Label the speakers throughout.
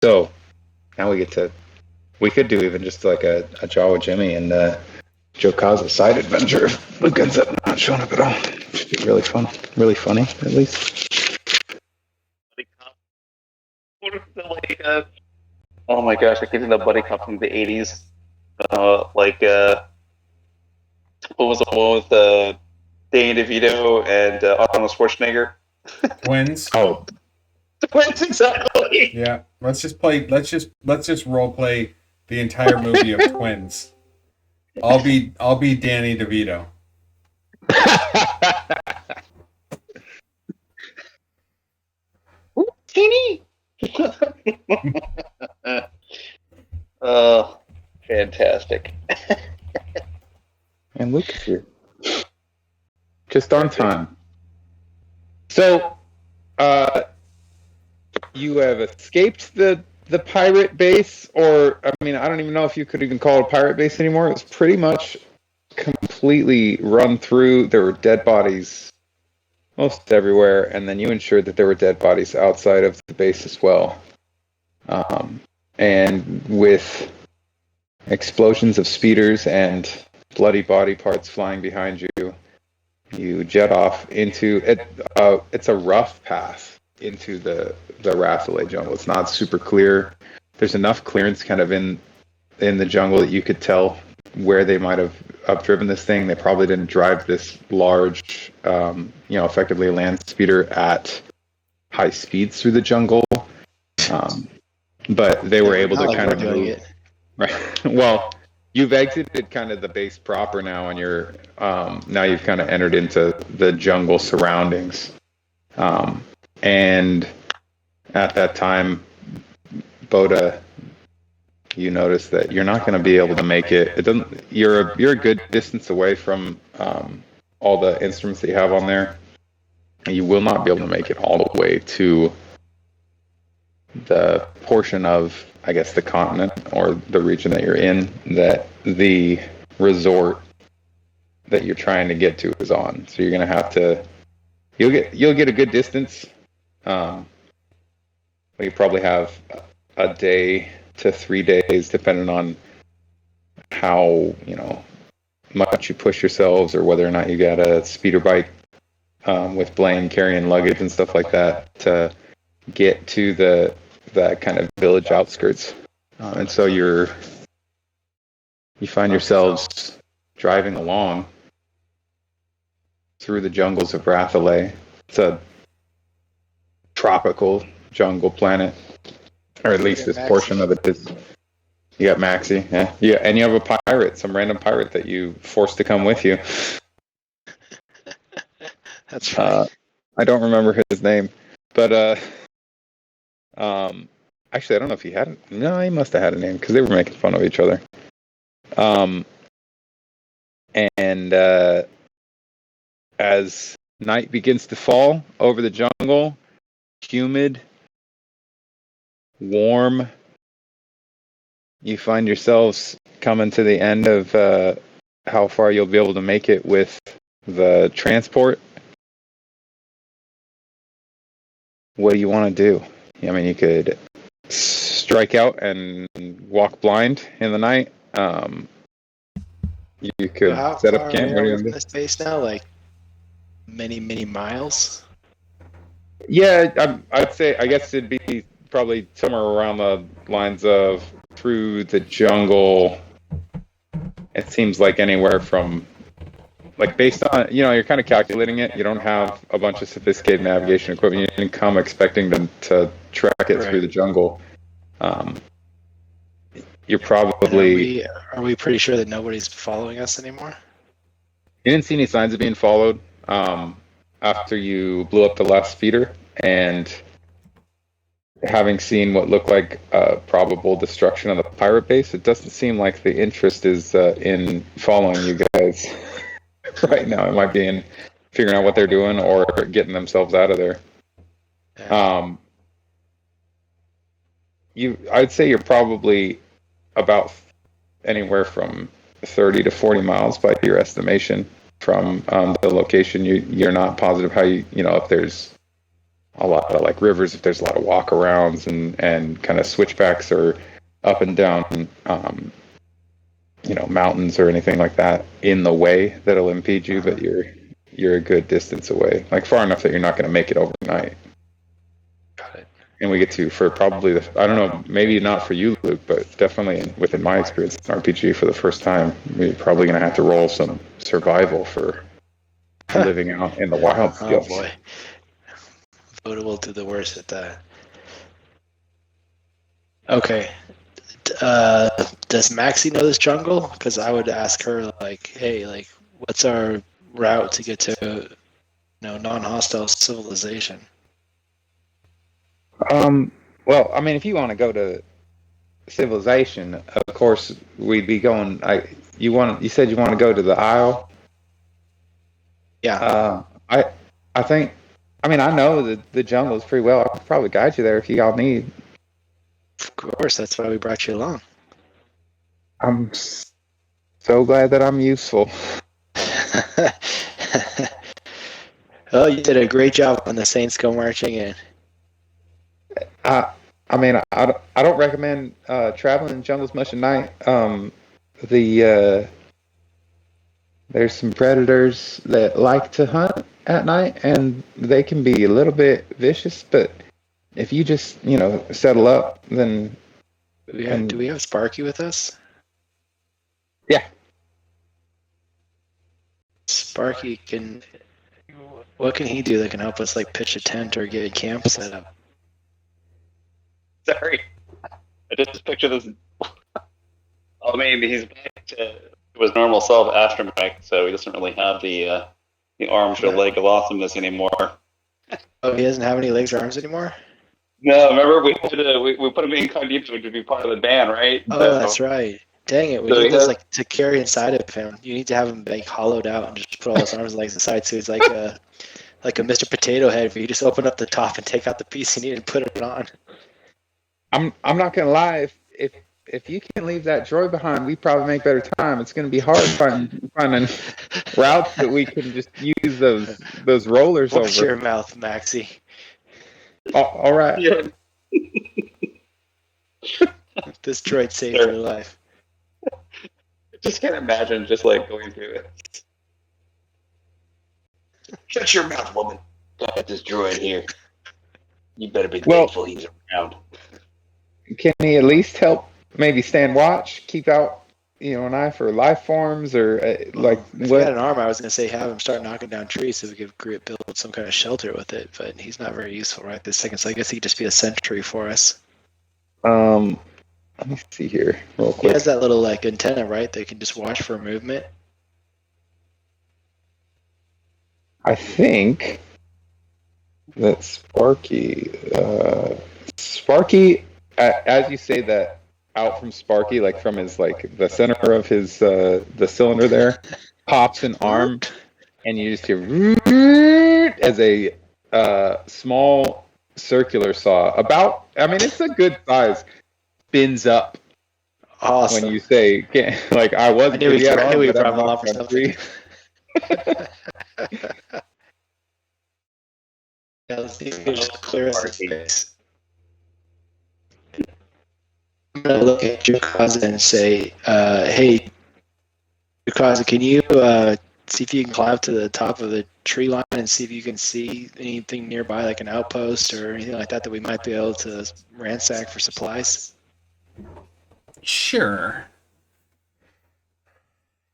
Speaker 1: So now we could do even just like a Jawa Jimmy and Jowkazza side adventure if Luke ends up not showing up at all. Should be really fun. Really funny, at least.
Speaker 2: Oh my gosh, I keep thinking the buddy cop from the 80s. What was the one with Danny DeVito and Arnold Schwarzenegger?
Speaker 3: Twins.
Speaker 1: Oh,
Speaker 2: Twins, exactly.
Speaker 3: Yeah. Let's just role play the entire movie of Twins. I'll be Danny DeVito.
Speaker 2: Teeny. Fantastic.
Speaker 1: and Luke is here. Just on time. So, you have escaped the pirate base, or, I mean, I don't even know if you could even call it a pirate base anymore. It was pretty much completely run through. There were dead bodies most everywhere, and then you ensured that there were dead bodies outside of the base as well. And with explosions of speeders and bloody body parts flying behind you, you jet off into it. It's a rough path into the Rathalay jungle. It's not super clear. There's enough clearance kind of in the jungle that you could tell where they might have updriven this thing. They probably didn't drive this large, effectively a land speeder at high speeds through the jungle. But they were able to kind of move it. Right. Well, you've exited kind of the base proper now, and you're now you've kind of entered into the jungle surroundings. And at that time, Bota, you notice that you're not going to be able to make it. It doesn't. You're a good distance away from all the instruments that you have on there. And you will not be able to make it all the way to the portion of, I guess, the continent or the region that you're in that the resort that you're trying to get to is on. So you're going to have to. You'll get a good distance. You probably have a day to 3 days, depending on how much you push yourselves, or whether or not you got a speeder bike with Blaine carrying luggage and stuff like that to get to that kind of village outskirts. And so you find yourselves driving along through the jungles of Rathalay. It's a tropical jungle planet, or at least this portion of it is. You got Maxie, yeah, and you have a pirate, some random pirate that you forced to come with you.
Speaker 4: That's right.
Speaker 1: I don't remember his name, but actually, I don't know if he had. No, he must have had a name because they were making fun of each other. And as night begins to fall over the jungle, humid, warm, you find yourselves coming to the end of how far you'll be able to make it with the transport. What do you want to do? I mean, you could strike out and walk blind in the night. You could set up camp.
Speaker 4: What are we this base now? Like many miles?
Speaker 1: Yeah, I'd say. I guess it'd be probably somewhere around the lines of through the jungle. It seems like anywhere from, like, based on, you're kind of calculating it. You don't have a bunch of sophisticated navigation equipment. You didn't come expecting to track it through the jungle. You're probably.
Speaker 4: Are we pretty sure that nobody's following us anymore?
Speaker 1: You didn't see any signs of being followed after you blew up the last speeder, and having seen what looked like probable destruction of the pirate base, it doesn't seem like the interest is in following you guys right now. It might be in figuring out what they're doing or getting themselves out of there.
Speaker 4: Yeah.
Speaker 1: I'd say you're probably about anywhere from 30 to 40 miles by your estimation from the location. You're not positive how if there's a lot of like rivers, if there's a lot of walkarounds and kind of switchbacks or up and down, mountains or anything like that in the way that'll impede you, but you're a good distance away, like far enough that you're not going to make it overnight.
Speaker 4: Got it.
Speaker 1: And we get to, for probably I don't know, maybe not for you, Luke, but definitely within my experience in RPG for the first time, we're probably going to have to roll some survival for living out in the wild skills.
Speaker 4: Oh boy. Voda will do the worst at that. Okay. Does Maxie know this jungle? Because I would ask her, like, hey, like, what's our route to get to, non-hostile civilization?
Speaker 1: Well, I mean, if you want to go to civilization, of course, we'd be going. You said you want to go to the Isle.
Speaker 4: Yeah.
Speaker 1: I think. I mean, I know the jungles pretty well. I could probably guide you there if y'all need.
Speaker 4: Of course, that's why we brought you along.
Speaker 1: I'm so glad that I'm useful.
Speaker 4: Oh, you did a great job on the Saints go marching in.
Speaker 1: I mean, I don't recommend traveling in jungles much at night. There's some predators that like to hunt at night, and they can be a little bit vicious. But if you just settle up, then
Speaker 4: Do we have Sparky with us?
Speaker 1: Yeah.
Speaker 4: Sparky can. What can he do that can help us, like, pitch a tent or get a camp set up?
Speaker 2: Sorry. I just picture this. Oh, maybe he's back to his normal self after Mike, so he doesn't really have the arms or leg of awesomeness anymore.
Speaker 4: Oh, he doesn't have any legs or arms anymore?
Speaker 2: No, remember we put him in incognito to be part of the band, right?
Speaker 4: Oh,
Speaker 2: So-
Speaker 4: that's right. Dang it, we
Speaker 2: So
Speaker 4: need
Speaker 2: he
Speaker 4: those,
Speaker 2: has-
Speaker 4: like, to carry inside of him. You need to have him, like, hollowed out and just put all his arms and legs aside, so he's like a Mr. Potato Head, where you just open up the top and take out the piece you need and put it on.
Speaker 1: I'm not gonna lie. If you can leave that droid behind, we probably make better time. It's gonna be hard finding routes that we can just use those rollers
Speaker 4: Watch
Speaker 1: over.
Speaker 4: your mouth, Maxie.
Speaker 1: All right.
Speaker 2: Yeah.
Speaker 4: This droid saved your life.
Speaker 2: Just can't imagine just like going through it. Shut your mouth, woman. Got this droid here. You better be thankful he's around.
Speaker 1: Can he at least help? Maybe stand watch, keep out, an eye for life forms, or
Speaker 4: If he had an arm, I was going to say have him start knocking down trees so we could build some kind of shelter with it, but he's not very useful right this second, so I guess he could just be a sentry for us.
Speaker 1: Let me see here real
Speaker 4: He
Speaker 1: quick.
Speaker 4: has that little, like, antenna, right, that can just watch for movement.
Speaker 1: I think that Sparky, as you say that, out from Sparky, like from his, like, the center of his the cylinder there, pops an arm, and you just hear as a small circular saw, it's a good size, spins up.
Speaker 4: Awesome.
Speaker 1: When you say, like, I wasn't,
Speaker 4: I knew we
Speaker 1: yeah,
Speaker 4: brought
Speaker 1: but
Speaker 4: him
Speaker 1: I'm
Speaker 4: along
Speaker 1: not
Speaker 4: for
Speaker 1: gonna
Speaker 4: something.
Speaker 1: free.
Speaker 4: Yeah, let's see if we can just clear us the space. I'm going to look at Jowkazza and say, hey, Jowkazza, can you see if you can climb to the top of the tree line and see if you can see anything nearby, like an outpost or anything like that we might be able to ransack for supplies?
Speaker 3: Sure.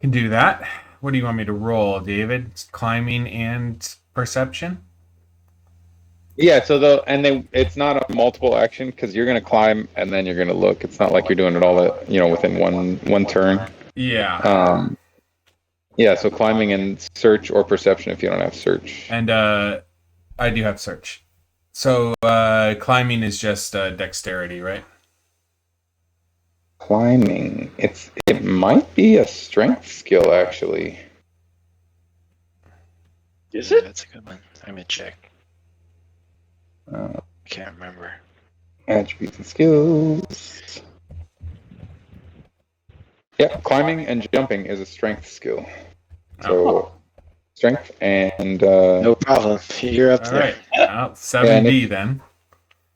Speaker 3: Can do that. What do you want me to roll, David? Climbing and perception?
Speaker 1: Yeah, so it's not a multiple action because you're gonna climb and then you're gonna look. It's not like you're doing it all within one turn.
Speaker 3: Yeah.
Speaker 1: Yeah, so climbing and search or perception if you don't have search.
Speaker 3: And I do have search. So climbing is just dexterity, right?
Speaker 1: Climbing, it might be a strength skill actually.
Speaker 2: Is it?
Speaker 4: That's a good one. I'm going to check. Can't remember.
Speaker 1: Attributes and skills. Yeah, climbing and jumping is a strength skill. So strength, and
Speaker 4: No problem. You're up
Speaker 3: All
Speaker 4: there.
Speaker 3: right. 7D then.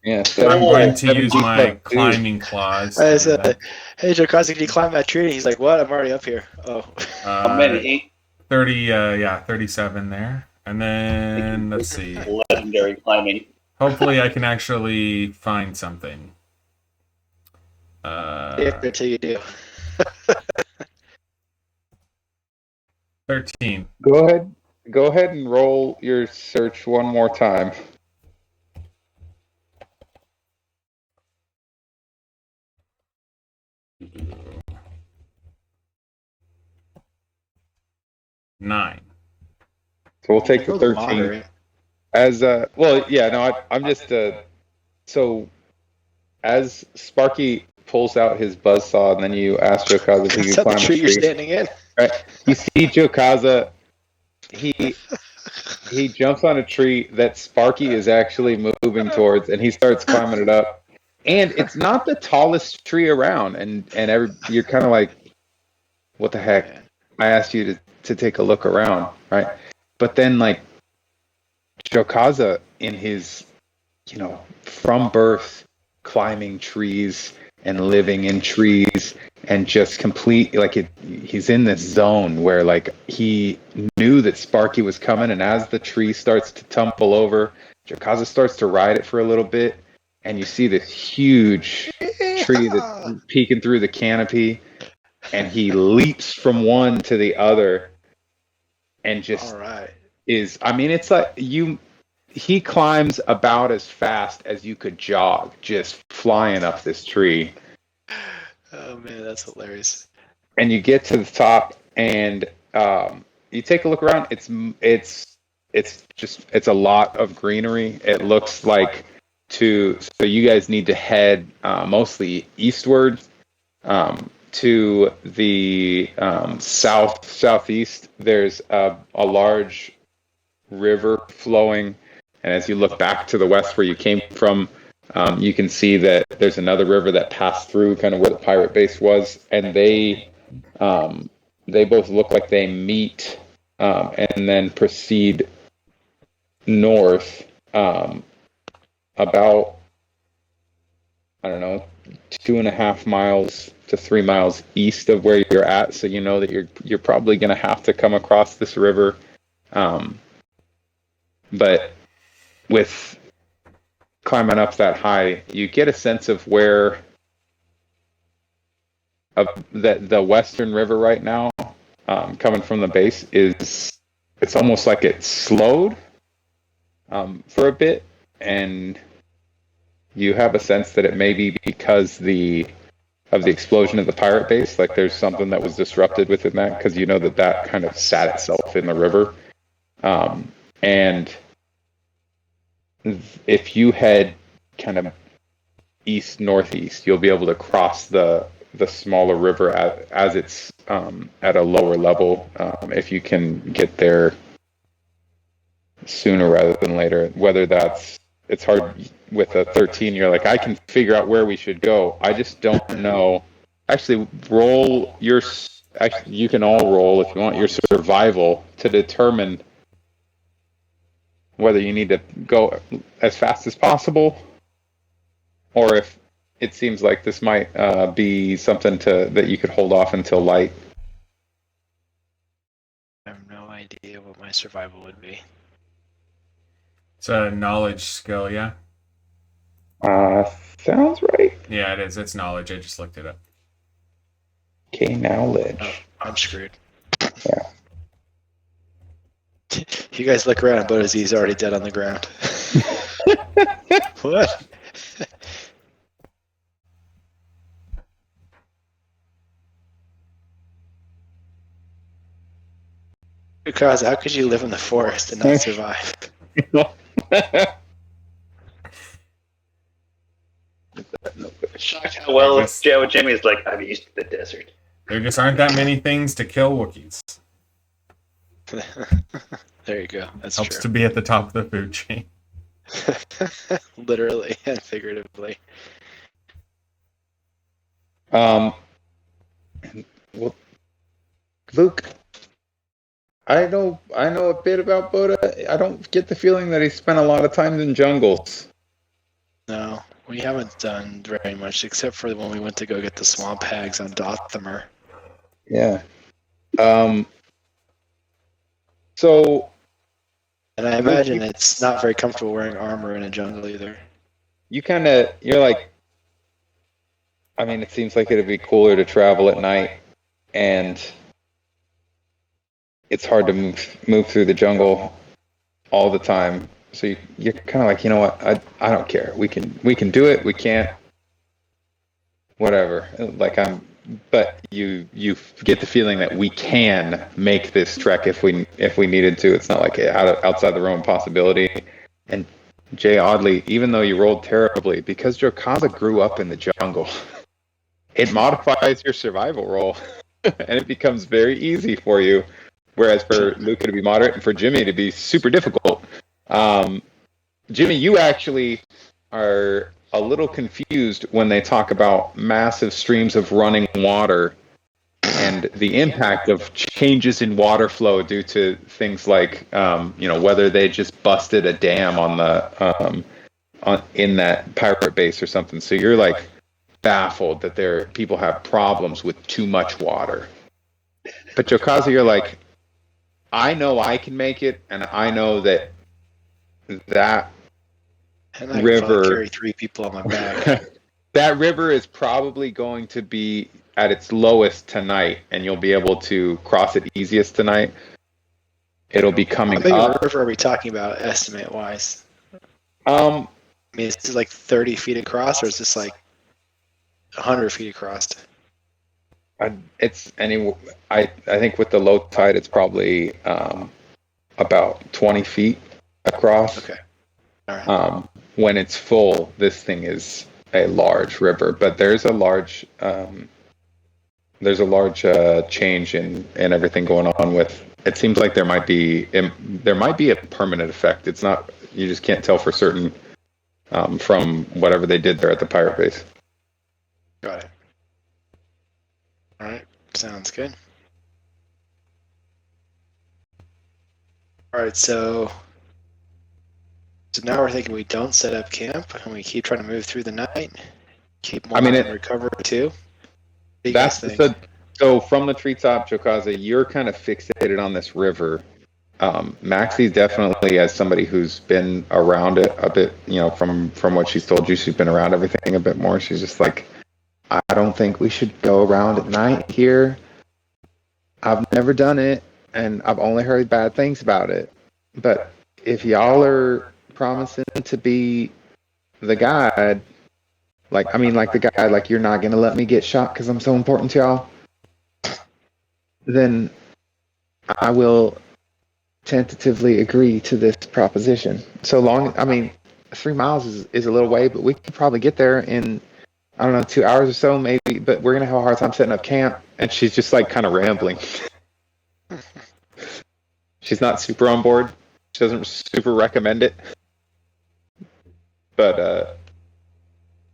Speaker 1: yeah,
Speaker 3: I'm going to
Speaker 1: 7D
Speaker 3: use my
Speaker 1: plus 2.
Speaker 3: climbing claws.
Speaker 4: I
Speaker 3: To do
Speaker 4: said,
Speaker 3: that.
Speaker 4: hey, Jowkazza, can you climb that tree? And he's like, what? I'm already up here. Oh.
Speaker 2: How many?
Speaker 3: 37 there. And then, let's see.
Speaker 2: Legendary climbing.
Speaker 3: Hopefully I can actually find something.
Speaker 4: Until you do.
Speaker 3: 13.
Speaker 1: Go ahead and roll your search one more time.
Speaker 3: Nine.
Speaker 1: So we'll take the 13
Speaker 4: Moderate.
Speaker 1: as well. Yeah, no, I'm just so as Sparky pulls out his buzzsaw, and then you ask Jowkazza if he
Speaker 4: Is
Speaker 1: can
Speaker 4: that the
Speaker 1: climb a
Speaker 4: tree you're
Speaker 1: tree.
Speaker 4: standing in?
Speaker 1: Right? You see Jowkazza, he jumps on a tree that Sparky is actually moving towards, and he starts climbing it up. And it's not the tallest tree around, and you're kind of like, what the heck? I asked you to take a look around, right? But then, like, Jowkazza, in his, from birth, climbing trees and living in trees, and just he's in this zone where, like, he knew that Sparky was coming, and as the tree starts to tumble over, Jowkazza starts to ride it for a little bit, and you see this huge tree that's peeking through the canopy, and he leaps from one to the other, and just
Speaker 4: All right.
Speaker 1: it's like he climbs about as fast as you could jog, just flying up this tree.
Speaker 4: Oh man, that's hilarious.
Speaker 1: And you get to the top, and you take a look around. It's a lot of greenery. It looks like so you guys need to head mostly eastward to the southeast. There's a large river flowing, and as you look back to the west where you came from, you can see that there's another river that passed through kind of where the pirate base was, and they both look like they meet and then proceed north about, I don't know, 2.5 miles to 3 miles east of where you're at. So you know that you're probably going to have to come across this river. But with climbing up that high, you get a sense of where the western river right now, coming from the base, it's almost like it slowed for a bit, and you have a sense that it may be because of the explosion of the pirate base. Like, there's something that was disrupted within that, because you know that kind of sat itself in the river. And if you head kind of east northeast, you'll be able to cross the smaller river as it's at a lower level, if you can get there sooner rather than later. Whether it's hard with a 13. You're like, I can figure out where we should go. I just don't know. Actually, you can all roll if you want your survival to determine whether you need to go as fast as possible, or if it seems like this might be something that you could hold off until light.
Speaker 4: I have no idea what my survival would be.
Speaker 3: It's a knowledge skill, yeah?
Speaker 1: Sounds right.
Speaker 3: Yeah, it is. It's knowledge. I just looked it up.
Speaker 1: Okay, knowledge.
Speaker 4: Oh, I'm screwed.
Speaker 1: Yeah.
Speaker 4: You guys look around, Bota Zi is already dead on the ground. What? Jowkazza, how could you live in the forest and not survive?
Speaker 2: Shocked how well Jawa Jimmy's like, I'm used to the desert.
Speaker 3: There just aren't that many things to kill Wookiees.
Speaker 4: There you go. That's
Speaker 3: Helps
Speaker 4: true.
Speaker 3: to be at the top of the food chain.
Speaker 4: Literally and figuratively.
Speaker 1: Well, Luke, I know a bit about Bota. I don't get the feeling that he spent a lot of time in jungles.
Speaker 4: No, we haven't done very much except for when we went to go get the swamp hags on Dothamer.
Speaker 1: Yeah. So.
Speaker 4: And I imagine it's not very comfortable wearing armor in a jungle either.
Speaker 1: You're like, I mean, it seems like it'd be cooler to travel at night, and it's hard to move through the jungle all the time. So you're kind of like, you know what? I don't care. We can do it. We can't. Whatever. But you get the feeling that we can make this trek if we needed to. It's not like outside the realm of possibility. And Jay, oddly, even though you rolled terribly, because Jowkazza grew up in the jungle, it modifies your survival roll, and it becomes very easy for you. Whereas for Luca to be moderate and for Jimmy to be super difficult. Jimmy, you actually are a little confused when they talk about massive streams of running water and the impact of changes in water flow due to things like, whether they just busted a dam on the in that pirate base or something. So you're like baffled that people have problems with too much water. But Jowkazza, you're like, I know I can make it, and I know that
Speaker 4: and I
Speaker 1: river
Speaker 4: can carry 3 people on my back.
Speaker 1: That river is probably going to be at its lowest tonight, and you'll be able to cross it easiest tonight. It'll be coming
Speaker 4: How big
Speaker 1: up.
Speaker 4: a river are we talking about, estimate wise?
Speaker 1: I
Speaker 4: mean, is this like 30 feet across, or is this like 100 feet across?
Speaker 1: I think with the low tide, it's probably about 20 feet across.
Speaker 4: Okay. All right.
Speaker 1: When it's full, this thing is a large river, but there's a large change in everything going on with. It seems like there might be a permanent effect. It's not, you just can't tell for certain from whatever they did there at the pirate base.
Speaker 4: Got it. All right. Sounds good. All right. So now we're thinking we don't set up camp and we keep trying to move through the night. Keep more and recover too.
Speaker 1: So from the treetop, Jowkazza, you're kind of fixated on this river. Maxie definitely, as somebody who's been around it a bit, from what she's told you, she's been around everything a bit more. She's just like, I don't think we should go around at night here. I've never done it, and I've only heard bad things about it. But if y'all are promising to be the guide, the guide, like you're not gonna let me get shot because I'm so important to y'all, then I will tentatively agree to this proposition. 3 miles is a little way, but we could probably get there in, I don't know, 2 hours or so, maybe, but we're going to have a hard time setting up camp. And she's just like kind of rambling. She's not super on board. She doesn't super recommend it. But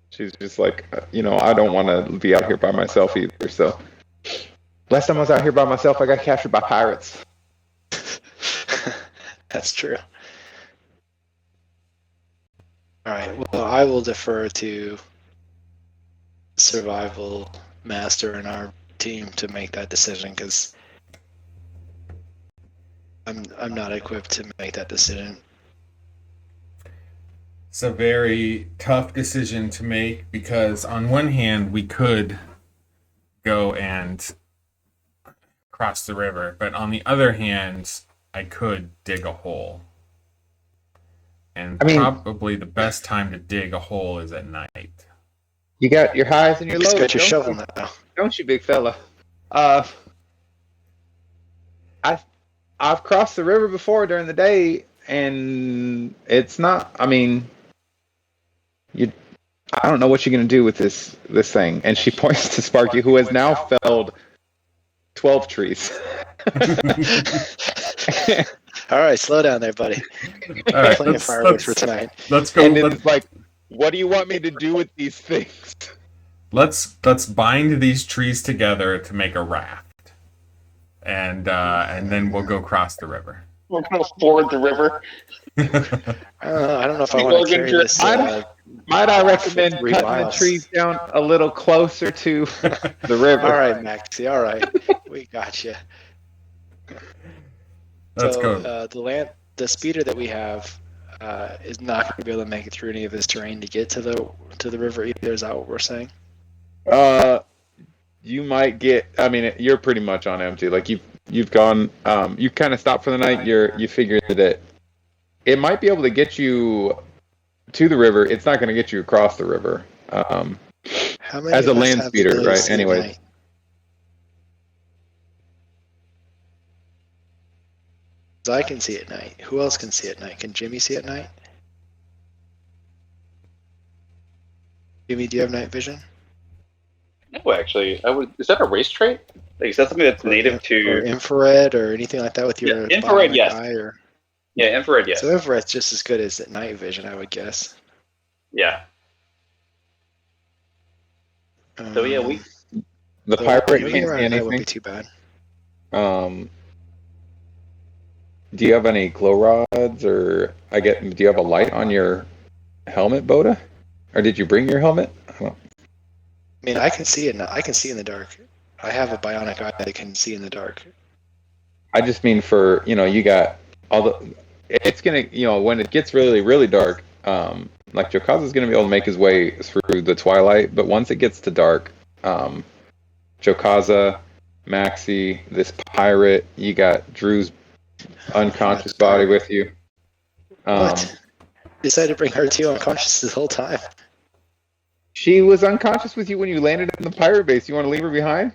Speaker 1: she's just like, I don't want to be out here by myself either. So last time I was out here by myself, I got captured by pirates.
Speaker 4: That's true. All right. Well, I will defer to survival master in our team to make that decision because I'm not equipped to make that decision.
Speaker 3: It's a very tough decision to make because on one hand we could go and cross the river, but on the other hand I could dig a hole. And probably the best time to dig a hole is at night.
Speaker 1: You got your highs and your lows.
Speaker 4: You got your shovel now.
Speaker 1: Don't you, big fella? I've crossed the river before during the day, and it's not. I don't know what you're gonna do with this thing. And she points to Sparky, who has now felled 12 trees.
Speaker 4: All right, slow down there, buddy.
Speaker 3: All right,
Speaker 4: plenty of fireworks for tonight.
Speaker 3: Let's go.
Speaker 1: And it's like, what do you want me to do with these things?
Speaker 3: Let's bind these trees together to make a raft. and then we'll go cross the river.
Speaker 2: We're going to ford the river.
Speaker 4: I don't know if I want to carry this.
Speaker 1: Might I recommend
Speaker 4: 3
Speaker 1: cutting the
Speaker 4: miles.
Speaker 1: trees down a little closer to the river?
Speaker 4: All right, Maxie. All right, we got you.
Speaker 3: Let's go.
Speaker 4: The speeder that we have is not going to be able to make it through any of this terrain to get to the river either. Is that what we're saying?
Speaker 1: You might get. I mean, you're pretty much on empty. Like you've gone. You kind of stopped for the night. You figured that it might be able to get you to the river. It's not going to get you across the river.
Speaker 4: How many
Speaker 1: As a
Speaker 4: of us
Speaker 1: land
Speaker 4: have the
Speaker 1: speeder,
Speaker 4: ability to
Speaker 1: right?
Speaker 4: see at
Speaker 1: Anyway.
Speaker 4: night? 'Cause I can see at night. Who else can see at night? Can Jimmy see at night? Jimmy, do you have night vision?
Speaker 2: No, actually, Is that a race trait? Like, is that something that's native
Speaker 4: Or
Speaker 2: to?
Speaker 4: infrared or anything like that with your
Speaker 2: Yeah, infrared,
Speaker 4: bionic
Speaker 2: yes.
Speaker 4: eye, or...
Speaker 2: Yeah, infrared, yes.
Speaker 4: So infrared's just as good as night vision, I would guess.
Speaker 2: Yeah. So yeah, we.
Speaker 1: The pirate
Speaker 4: moving
Speaker 1: can't
Speaker 4: around
Speaker 1: see
Speaker 4: at night wouldn't be
Speaker 1: anything.
Speaker 4: too bad.
Speaker 1: Do you have any glow rods, or do you have a light on your helmet, Bota? Or did you bring your helmet?
Speaker 4: I mean, I can see it. I can see in the dark. I have a bionic eye that can see in the dark.
Speaker 1: I just mean for, you got all the. It's gonna, when it gets really, really dark, like Jowkazza's gonna be able to make his way through the twilight, but once it gets to dark, Jowkazza, Maxie, this pirate, you got Drew's unconscious body with you.
Speaker 4: What? Decided to bring her to you unconscious this whole time.
Speaker 1: She was unconscious with you when you landed in the pirate base. You want to leave her behind?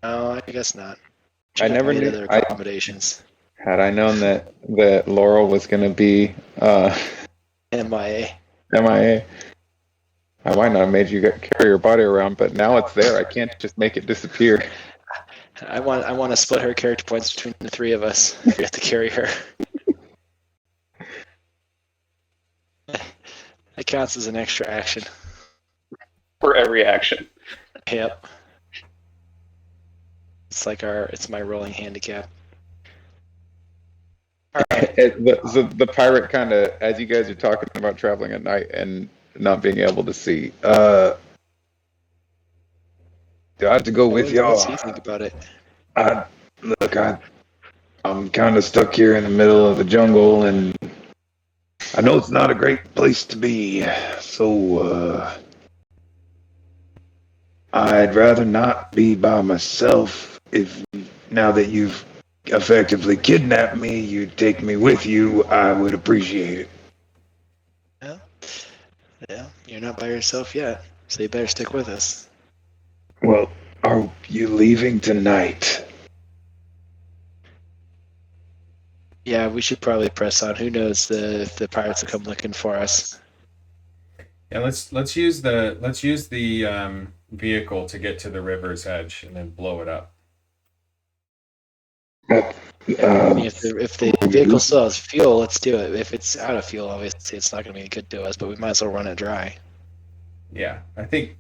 Speaker 4: No, I guess not.
Speaker 1: I never
Speaker 4: made
Speaker 1: knew.
Speaker 4: other accommodations.
Speaker 1: Had I known that Laurel was going to be
Speaker 4: MIA.
Speaker 1: MIA, I might not have made you carry your body around, but now it's there. I can't just make it disappear.
Speaker 4: I want to split her character points between the 3 of us. We have to carry her. It counts as an extra action.
Speaker 2: For every action.
Speaker 4: Yep. It's my rolling handicap.
Speaker 1: The pirate kind of, as you guys are talking about traveling at night and not being able to see, do I have to go with y'all?
Speaker 4: What do you think about it?
Speaker 1: Look, I'm kind of stuck here in the middle of the jungle, and I know it's not a great place to be, so I'd rather not be by myself. If now that you've effectively kidnapped me, you'd take me with you, I would appreciate it.
Speaker 4: Yeah, you're not by yourself yet, so you better stick with us.
Speaker 1: Well, are you leaving tonight?
Speaker 4: Yeah, we should probably press on. Who knows if the pirates will come looking for us.
Speaker 3: Yeah, let's use the vehicle to get to the river's edge and then blow it up.
Speaker 4: I mean, if the vehicle still has fuel, let's do it. If it's out of fuel, obviously it's not going to be good to us, but we might as well run it dry.
Speaker 3: Yeah, I think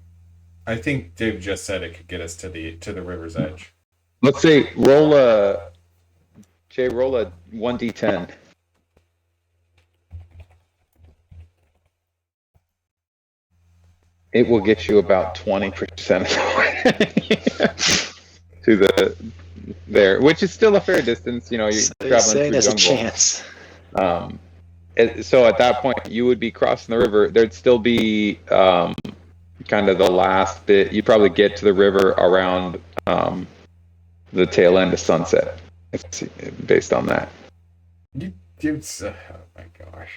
Speaker 3: Dave just said it could get us to the river's edge.
Speaker 1: Let's say roll a 1d10. It will get you about 20% to the there, which is still a fair distance. You're traveling through
Speaker 4: there's
Speaker 1: jungle.
Speaker 4: A chance.
Speaker 1: So at that point, you would be crossing the river. There'd still be kind of the last bit. You'd probably get to the river around the tail end of sunset, based on that.
Speaker 3: Oh my gosh.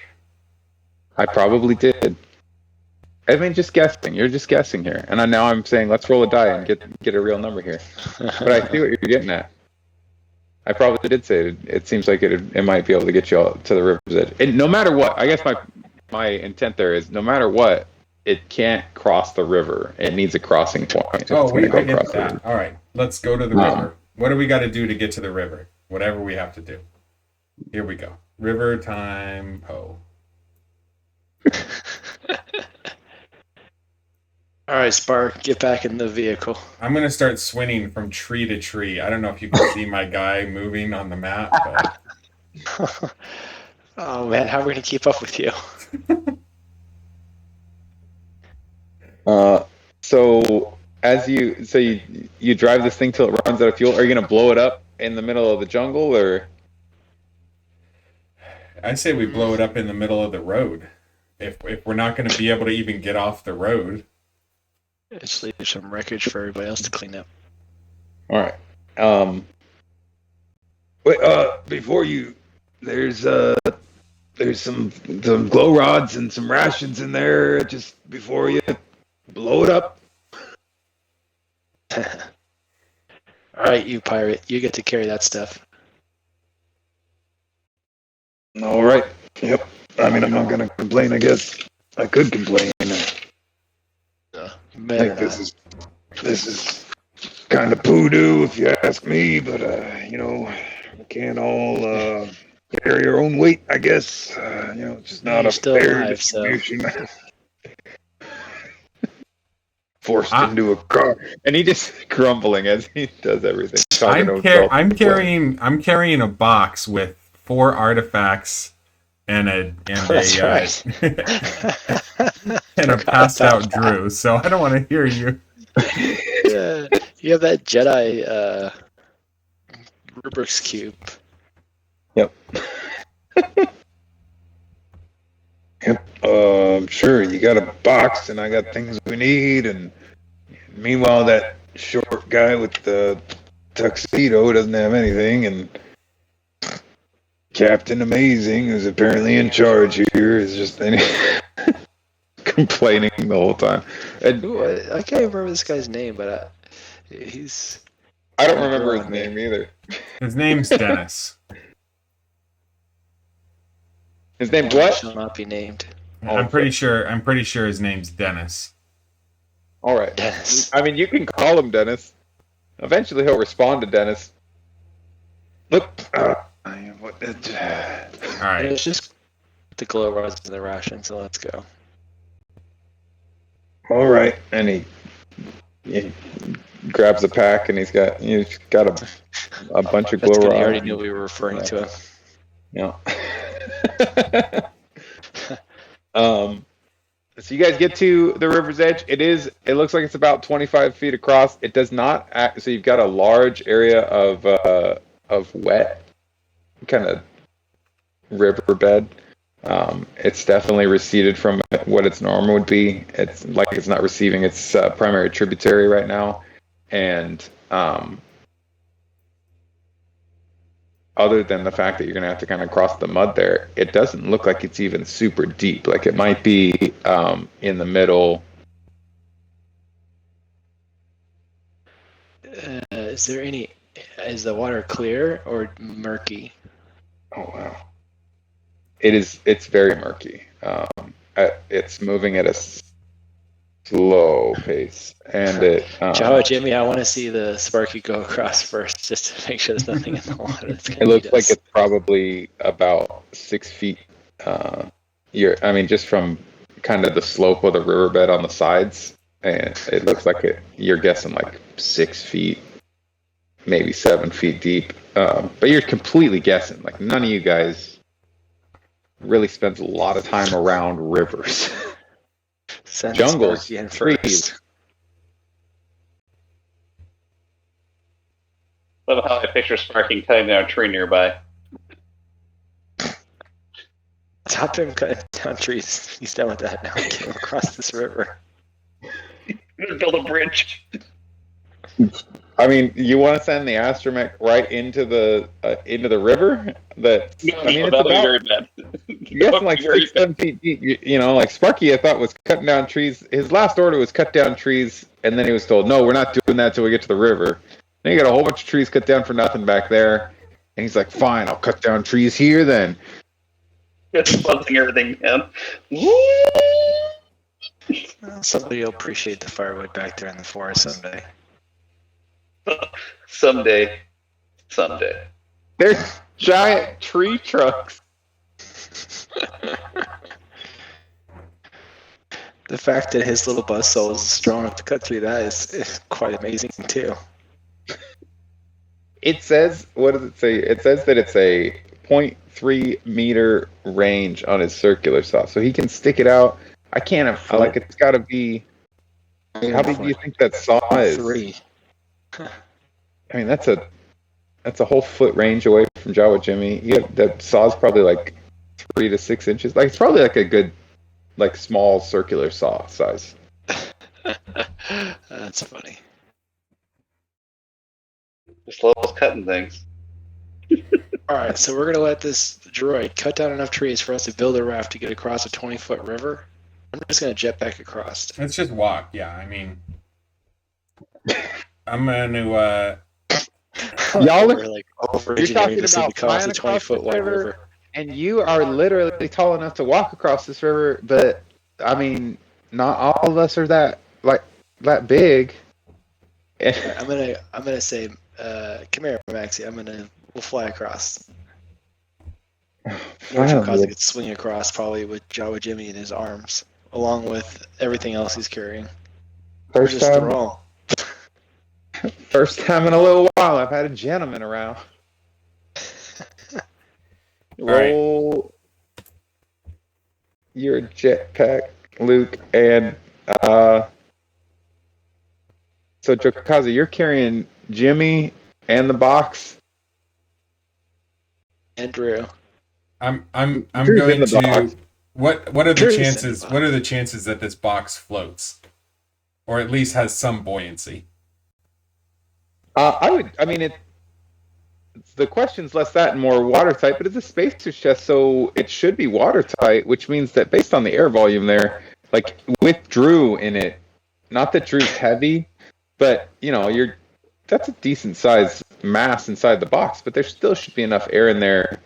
Speaker 1: I probably did. I mean, just guessing. You're just guessing here, and now I'm saying let's roll a die and get a real number here. But I see what you're getting at. I probably did say it seems like it might be able to get you all to the river's edge. And no matter what, I guess my intent there is no matter what, it can't cross the river. It needs a crossing point.
Speaker 3: Oh, I get that. All right, let's go to the river. What do we got to do to get to the river? Whatever we have to do. Here we go. River time.
Speaker 4: All right, Spark, get back in the vehicle.
Speaker 3: I'm gonna start swinging from tree to tree. I don't know if you can see my guy moving on the map, but
Speaker 4: Oh man, how are we gonna keep up with you?
Speaker 1: So you drive this thing till it runs out of fuel. Are you gonna blow it up in the middle of the jungle, or
Speaker 3: I say we blow it up in the middle of the road. If we're not gonna be able to even get off the road.
Speaker 4: Just leave some wreckage for everybody else to clean up.
Speaker 1: all right? Wait. Before you, there's some glow rods and some rations in there. Just before you blow it up.
Speaker 4: All right, you pirate, you get to carry that stuff.
Speaker 1: All right. Yep. I mean, I'm not gonna complain. I guess I could complain.
Speaker 4: Man,
Speaker 1: This is kind of poodoo, if you ask me. But we can't all carry our own weight. I guess it's just not
Speaker 4: You're
Speaker 1: a
Speaker 4: still
Speaker 1: fair
Speaker 4: alive, so-
Speaker 1: distribution. Forced into a car, and he just grumbling as he does everything. talking to himself.
Speaker 3: I'm carrying a box with 4 artifacts and a
Speaker 4: That's right.
Speaker 3: and a passed out Drew. So I don't want to hear you.
Speaker 4: Yeah, you have that Jedi Rubik's Cube.
Speaker 1: Yep. Sure, you got a box, and I got things we need, and meanwhile, that short guy with the tuxedo doesn't have anything, and Captain Amazing, who's apparently in charge here, is just complaining the whole time. And
Speaker 4: Ooh, I can't remember this guy's name, but he's...
Speaker 1: I don't remember his name either.
Speaker 3: His name's Dennis.
Speaker 1: His name's
Speaker 4: Dennis
Speaker 1: what?
Speaker 4: shall not be named.
Speaker 3: I'm pretty sure his name's Dennis.
Speaker 1: All right.
Speaker 4: Dennis.
Speaker 1: I mean, you can call him Dennis. Eventually, he'll respond to Dennis. Look,
Speaker 3: All right.
Speaker 4: It's just the glow rods and the ration, so let's go.
Speaker 1: all right, and he grabs a pack, and he's got a bunch of
Speaker 4: That's
Speaker 1: glow
Speaker 4: good.
Speaker 1: rods.
Speaker 4: He already knew we were referring to him.
Speaker 1: Yeah. So you guys get to the river's edge. It looks like it's about 25 feet across. It does not act. So you've got a large area of wet kind of riverbed. It's definitely receded from what its norm would be. It's like it's not receiving its primary tributary right now, and other than the fact that you're going to have to kind of cross the mud there, it doesn't look like it's even super deep. Like it might be in the middle.
Speaker 4: Is the water clear or murky?
Speaker 1: Oh wow! It's very murky. It's moving at a slow pace, and
Speaker 4: Jawa Jimmy, I want to see the Sparky go across first, just to make sure there's nothing in the water that's going to
Speaker 1: it looks like it's probably about 6 feet. Just from kind of the slope of the riverbed on the sides, and it looks like you're guessing like 6 feet, maybe 7 feet deep. But you're completely guessing. Like none of you guys really spends a lot of time around rivers.
Speaker 4: Send
Speaker 1: jungles,
Speaker 4: Sparky in
Speaker 1: trees.
Speaker 4: first.
Speaker 2: Love how I picture Sparking cutting down a tree nearby.
Speaker 4: Stop him cutting down trees. He's done with that now. Get him across this river.
Speaker 2: Build a bridge.
Speaker 1: I mean, you want to send the astromech right into the river? It's
Speaker 2: That'd
Speaker 1: about,
Speaker 2: be very bad.
Speaker 1: yes, like 6-7 feet deep. Like Sparky, I thought was cutting down trees. His last order was cut down trees, and then he was told, "No, we're not doing that till we get to the river." Then you got a whole bunch of trees cut down for nothing back there, and he's like, "Fine, I'll cut down trees here then."
Speaker 2: It's buzzing everything down.
Speaker 4: Well, somebody will appreciate the firewood back there in the forest someday.
Speaker 2: Someday.
Speaker 1: There's giant tree trunks.
Speaker 4: The fact that his little buzzsaw is strong enough to cut through that is quite amazing too.
Speaker 1: It says, what does it say? It says that it's a 0.3 meter range on his circular saw, so he can stick it out. I can't have, like, it's got to be. How big do you think that saw is?
Speaker 4: 3.
Speaker 1: I mean, that's a whole foot range away from Jawa Jimmy. That saw's probably like 3 to 6 inches. Like, it's probably like a good, like, small circular saw size.
Speaker 4: That's funny.
Speaker 2: Just loves cutting things.
Speaker 4: All right, so we're gonna let this droid cut down enough trees for us to build a raft to get across a 20-foot river. I'm just gonna jet back across.
Speaker 3: Let's just walk. Yeah, I mean, I'm gonna.
Speaker 1: Y'all
Speaker 4: We're like over-engineering this thing to cross a 20-foot wide river.
Speaker 1: And you are literally tall enough to walk across this river, but I mean, not all of us are that that big.
Speaker 4: I'm gonna say, come here, Maxie. We'll fly across. Jowkazza could swing across probably with Jawa Jimmy in his arms, along with everything else he's carrying.
Speaker 1: First time in a little while I've had a gentleman around. Roll your jetpack, Luke, and so Jowkazza, you're carrying Jimmy and the box.
Speaker 4: And Drew.
Speaker 3: I'm going
Speaker 1: the box.
Speaker 3: to. What are the
Speaker 4: Drew's
Speaker 3: chances?
Speaker 4: in the box.
Speaker 3: What are the chances that this box floats, or at least has some buoyancy?
Speaker 1: The question's less that and more watertight, but it's a spacer's chest, so it should be watertight, which means that based on the air volume there, like with Drew in it, not that Drew's heavy, but that's a decent size mass inside the box, but there still should be enough air in there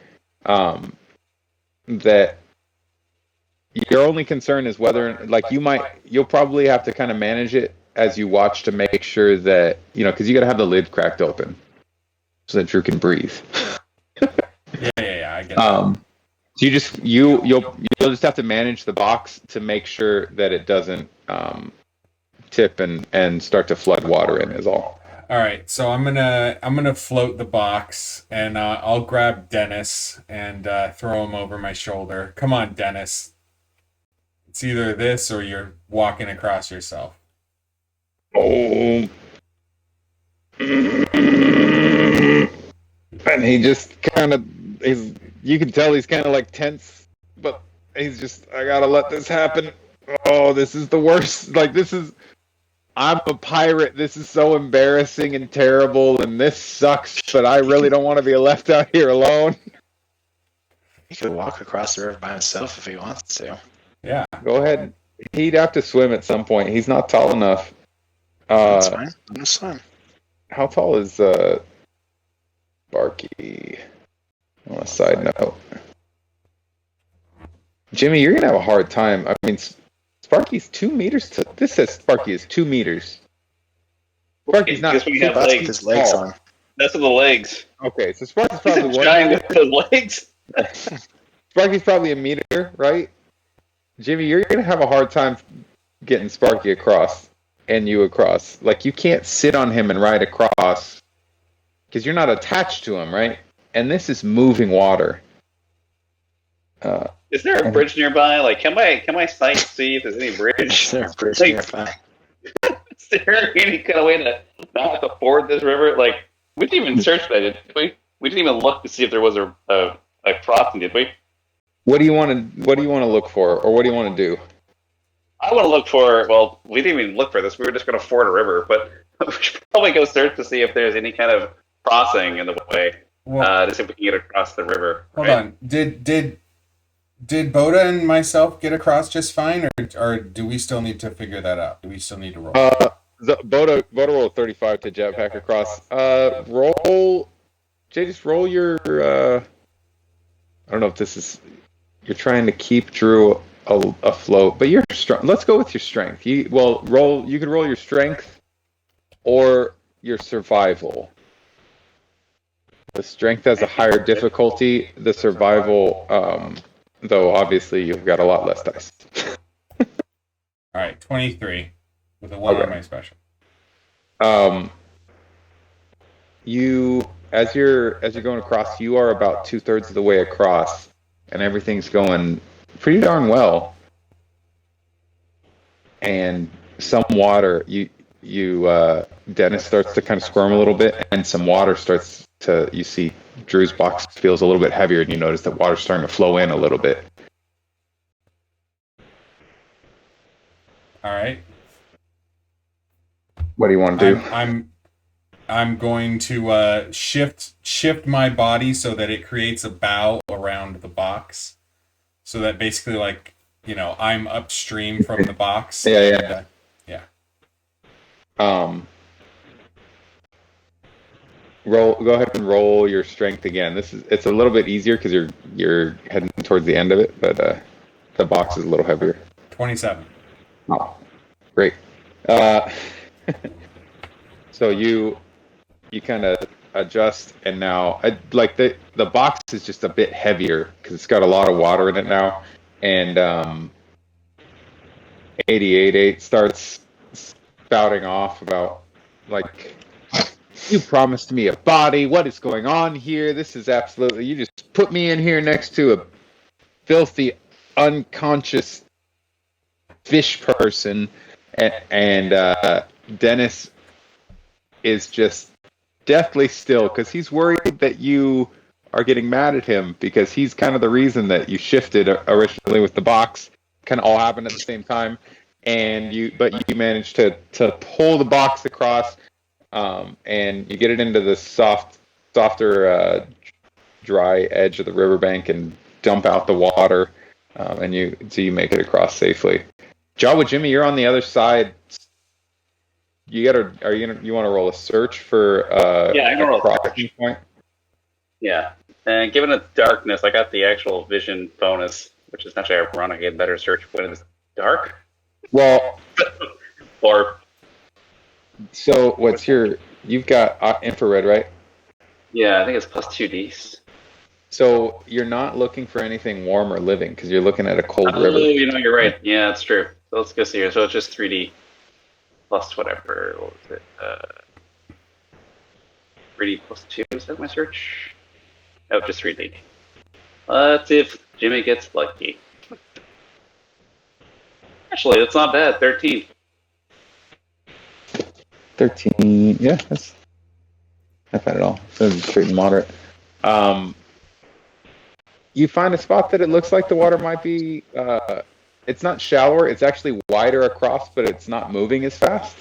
Speaker 1: that your only concern is whether, like, you'll probably have to kind of manage it as you watch to make sure that, because you got to have the lid cracked open so that Drew can breathe.
Speaker 3: Yeah, I get that.
Speaker 1: So you'll just have to manage the box to make sure that it doesn't tip and start to flood water in is all.
Speaker 3: All right, so I'm gonna float the box, and I'll grab Dennis and throw him over my shoulder. Come on, Dennis. It's either this or you're walking across yourself.
Speaker 1: Oh. And he just kind of you can tell he's kind of like tense, but he's just, I gotta let this happen. Oh, this is the worst. Like, I'm a pirate. This is so embarrassing and terrible, and this sucks, but I really don't want to be left out here alone.
Speaker 4: He could walk across the river by himself if he wants to.
Speaker 3: Yeah.
Speaker 1: Go ahead. He'd have to swim at some point. He's not tall enough.
Speaker 4: That's fine. That's fine.
Speaker 1: How tall is Sparky? On a side note. Jimmy, you're going to have a hard time. I mean, Sparky's 2 meters. This says Sparky is 2 meters. Sparky's not.
Speaker 2: We have legs.
Speaker 4: His legs on.
Speaker 2: That's the legs.
Speaker 1: Okay, so Sparky's probably
Speaker 2: He's giant with his legs.
Speaker 1: Sparky's probably a meter, right? Jimmy, you're going to have a hard time getting Sparky across and you across. Like, you can't sit on him and ride across because you're not attached to him, right? And this is moving water.
Speaker 2: Is there a bridge nearby? Like, can my sight see if there's any bridge?
Speaker 4: Is there a bridge
Speaker 2: Like,
Speaker 4: nearby?
Speaker 2: Is there any kind of way to not have to ford this river? Like, we didn't even search that, did we? We didn't even look to see if there was a crossing, did we?
Speaker 1: What do you want to look for, or what do you want to do?
Speaker 2: I want to look for. Well, we didn't even look for this. We were just going to ford a river, but we should probably go search to see if there's any kind of crossing in the way to see if we can get across the river.
Speaker 3: Hold on. Did Bota and myself get across just fine, or do we still need to figure that out? Do we still need to roll?
Speaker 1: Bota rolled 35 to jetpack across. Just roll your. I don't know if this is. You're trying to keep Drew afloat, but you're strong. Let's go with your strength. You can roll your strength or your survival. The strength has a higher difficulty. The survival, though, obviously you've got a lot less dice.
Speaker 3: All right, 23 with a 1 on
Speaker 1: Okay.
Speaker 3: my special.
Speaker 1: You as you're going across, you are about 2/3 of the way across, and everything's going pretty darn well. And some water, Dennis starts to kind of squirm a little bit, and some water starts to. You see, Drew's box feels a little bit heavier, and you notice that water's starting to flow in a little bit.
Speaker 3: All right.
Speaker 1: What do you want to do?
Speaker 3: I'm going to shift my body so that it creates a bow around the box, so that basically, like, I'm upstream from the box.
Speaker 1: Yeah.
Speaker 3: Yeah.
Speaker 1: Roll. Go ahead and roll your strength again. It's a little bit easier because you're heading towards the end of it, but the box is a little heavier.
Speaker 3: 27.
Speaker 1: Oh, great. Uh, so you kind of adjust, and now like the box is just a bit heavier because it's got a lot of water in it now, and 88 starts spouting off about, like, you promised me a body. What is going on here? This is absolutely, you just put me in here next to a filthy, unconscious fish person, and Dennis is just deathly still because he's worried that you are getting mad at him because he's kind of the reason that you shifted originally with the box. Kind of all happened at the same time, and you managed to pull the box across, and you get it into the softer, dry edge of the riverbank and dump out the water, and you make it across safely. Jawa Jimmy, you're on the other side. You want to roll a search for
Speaker 2: Yeah, I can roll a
Speaker 1: crossing point?
Speaker 2: Yeah. And given its darkness, I got the actual vision bonus, which is actually ironic. I get better search when it's dark.
Speaker 1: Well,
Speaker 2: Or
Speaker 1: so you've got infrared, right?
Speaker 2: yeah, I think it's plus 2d.
Speaker 1: So you're not looking for anything warm or living because you're looking at a cold
Speaker 2: Oh,
Speaker 1: river.
Speaker 2: you're right. Yeah, that's true. So let's go see here. So it's just 3d plus whatever. What was it? 3d plus 2. Is that my search? Oh, just 3d. Let's see if Jimmy gets lucky. Actually, it's not bad. 13.
Speaker 1: 13, yeah, that's not bad at all. So it's straight and moderate. You find a spot that it looks like the water might be. It's not shallower. It's actually wider across, but it's not moving as fast.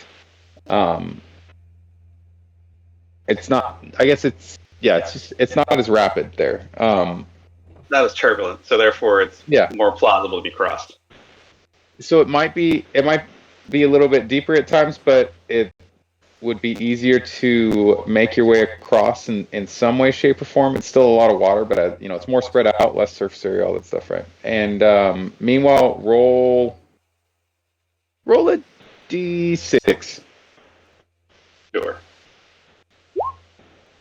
Speaker 1: It's not. I guess it's. Yeah, it's not as rapid there.
Speaker 2: Not as turbulent, so therefore it's more plausible to be crossed.
Speaker 1: So it might be a little bit deeper at times, but it would be easier to make your way across in some way, shape, or form. It's still a lot of water, but it's more spread out, less surface area, all that stuff, right? And meanwhile, roll a d6.
Speaker 2: Sure.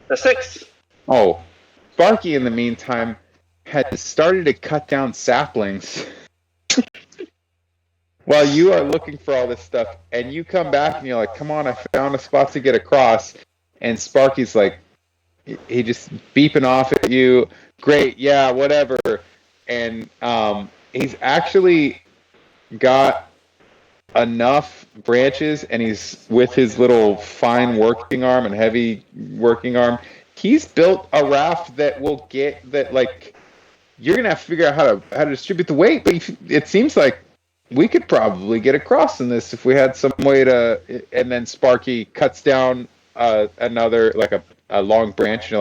Speaker 2: A 6.
Speaker 1: Oh, Sparky, in the meantime, had started to cut down saplings while you are looking for all this stuff, and you come back and you're like, come on, I found a spot to get across. And Sparky's like, he just beeping off at you. Great, yeah, whatever. And he's actually got enough branches, and he's with his little fine working arm and heavy working arm. He's built a raft that will get that, like, you're gonna have to figure out how to distribute the weight. But it seems like we could probably get across in this if we had some way to. And then Sparky cuts down another, like a long branch, and you're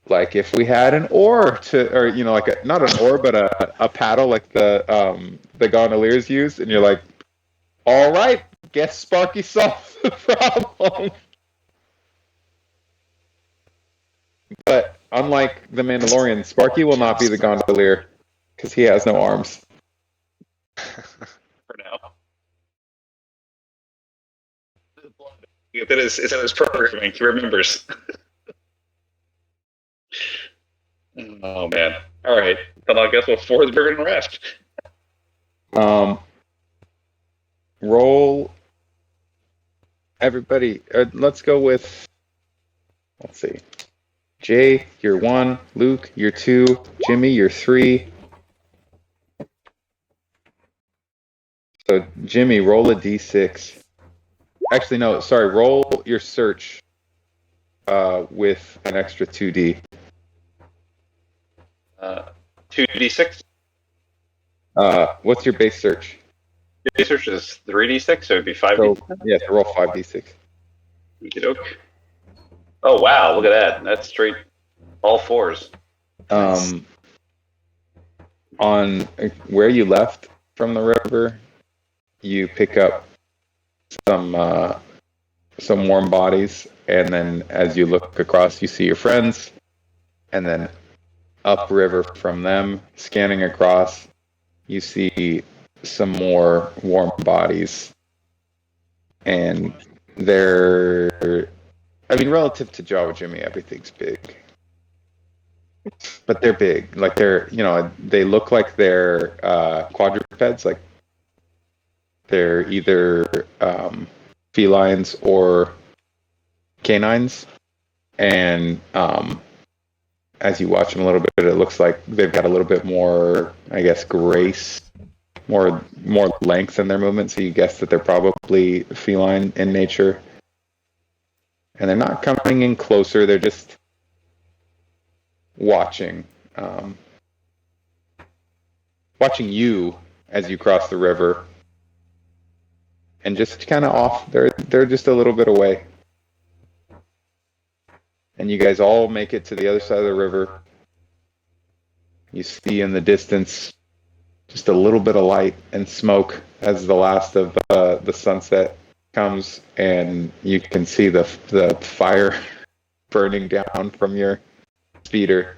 Speaker 1: like if we had an oar or like not an oar but a paddle like the gondoliers use, and you're like, all right, guess Sparky solved the problem. But unlike the Mandalorian, Sparky will not be the gondolier because he has no arms.
Speaker 2: For now. That is in his programming. He remembers. Oh man! All right, then I guess we'll forward the river and raft.
Speaker 1: roll. Everybody, let's go with. Let's see. Jay, you're 1. Luke, you're 2. Jimmy, you're 3. So Jimmy, roll a d6. Actually, no. Sorry. Roll your search with an extra 2d.
Speaker 2: 2d6.
Speaker 1: What's your base search?
Speaker 2: Base search is 3d6, so it'd be 5d.
Speaker 1: So yeah, roll 5d6.
Speaker 2: Okey-doke. Oh wow! Look at that. That's straight all 4s.
Speaker 1: On where you left from the river, you pick up some warm bodies, and then as you look across, you see your friends, and then upriver from them, scanning across, you see some more warm bodies, and they're, I mean, relative to Jawa Jimmy, everything's big. But they're big. Like they're, they look like they're quadrupeds. Like they're either felines or canines. And as you watch them a little bit, it looks like they've got a little bit more, I guess, grace, more length in their movement. So you guess that they're probably feline in nature. And they're not coming in closer. They're just watching you as you cross the river, and just kind of off. They're just a little bit away, and you guys all make it to the other side of the river. You see in the distance just a little bit of light and smoke as the last of the sunset comes, and you can see the fire burning down from your speeder,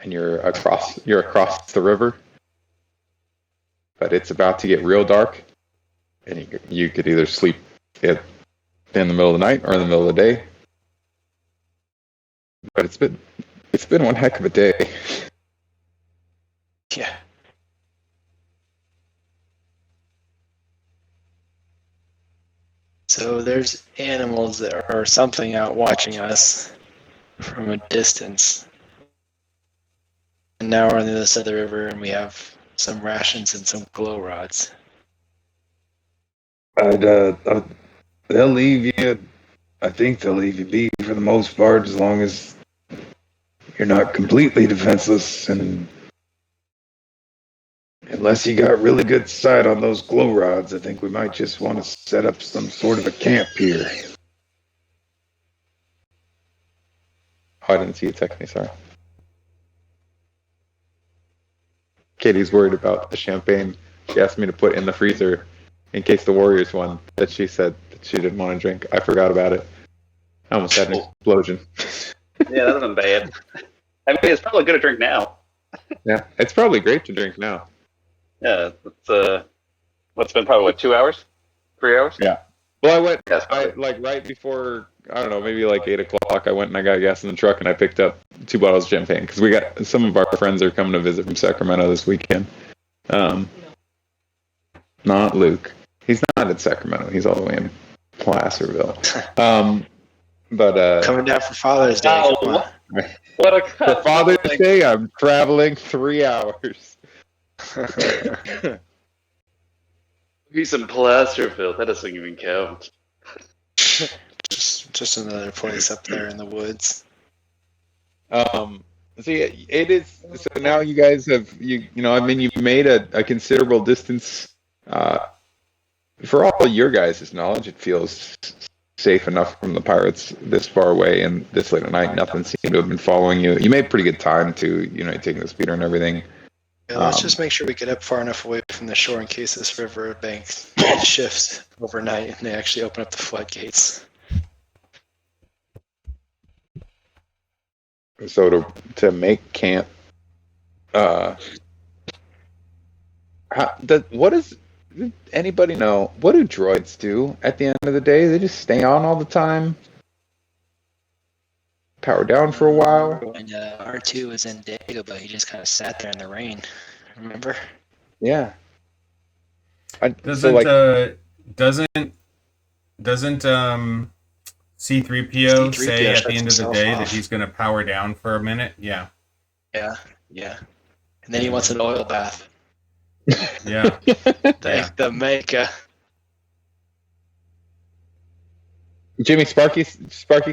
Speaker 1: and you're across the river, but it's about to get real dark, and you could either sleep in the middle of the night or in the middle of the day. But it's been one heck of a day.
Speaker 4: Yeah. So there's animals that or something out watching us from a distance. And now we're on the other side of the river, and we have some rations and some glow rods.
Speaker 5: They'll leave you. I think they'll leave you be for the most part, as long as you're not completely defenseless, and unless you got really good sight on those glow rods, I think we might just want to set up some sort of a camp here.
Speaker 1: Oh, I didn't see you text me, sorry. Katie's worried about the champagne she asked me to put in the freezer in case the Warriors won, that she said that she didn't want to drink. I forgot about it. I almost had an explosion.
Speaker 2: Yeah, that wasn't bad. I mean, it's probably good to drink now.
Speaker 1: Yeah, it's probably great to drink now.
Speaker 2: Yeah, it's what's been probably 2 hours, 3 hours.
Speaker 1: Yeah. Well, I went
Speaker 2: Yes.
Speaker 1: right before, I don't know, maybe like 8:00. I went and I got gas in the truck, and I picked up 2 bottles of champagne because we got some of our friends are coming to visit from Sacramento this weekend. Not Luke. He's not in Sacramento. He's all the way in Placerville. But
Speaker 4: Coming down for Father's Day.
Speaker 2: Oh,
Speaker 4: Come on.
Speaker 2: what a
Speaker 1: for Father's Day, I'm traveling 3 hours.
Speaker 2: He's in Placerville. That doesn't even count.
Speaker 4: just another place up there in the woods.
Speaker 1: See, it is. So now you guys have I mean, you've made a considerable distance. For all your guys' knowledge, it feels safe enough from the pirates this far away and this late at night. Nothing seemed to have been following you. You made pretty good time too. Taking the speeder and everything.
Speaker 4: Yeah, let's just make sure we get up far enough away from the shore in case this river bank shifts overnight and they actually open up the floodgates.
Speaker 1: So to make camp, what does anybody know? What do droids do at the end of the day? They just stay on all the time, power down for a while.
Speaker 4: When R2 was in Dagobah, he just kind of sat there in the rain. Remember?
Speaker 1: Yeah.
Speaker 3: Doesn't C-3PO say at the end of the day that he's going to power down for a minute? Yeah.
Speaker 4: Yeah. And then he wants an oil bath.
Speaker 3: Yeah.
Speaker 4: The Mecca.
Speaker 1: Jimmy, Sparky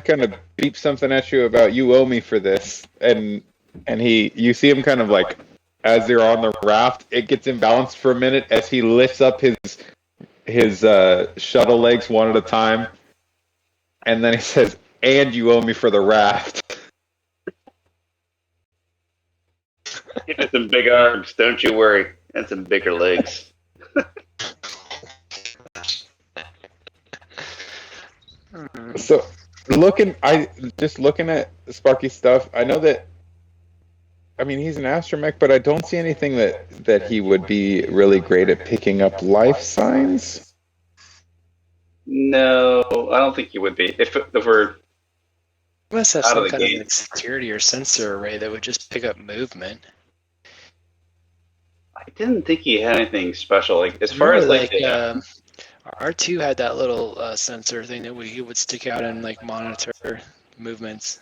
Speaker 1: kind of beeps something at you about you owe me for this, and you see him kind of like as they're on the raft, it gets imbalanced for a minute as he lifts up his shuttle legs one at a time, and then he says, "And you owe me for the raft."
Speaker 2: He has some big arms, don't you worry, and some bigger legs.
Speaker 1: So, looking at Sparky's stuff, I know that. I mean, he's an astromech, but I don't see anything that he would be really great at picking up life signs.
Speaker 2: No, I don't think he would be. If we're
Speaker 4: Must have
Speaker 2: out
Speaker 4: some
Speaker 2: of the
Speaker 4: kind
Speaker 2: game.
Speaker 4: of like security or sensor array that would just pick up movement.
Speaker 2: I didn't think he had anything special. Like as far as like
Speaker 4: R2 had that little sensor thing that he would stick out and like monitor movements.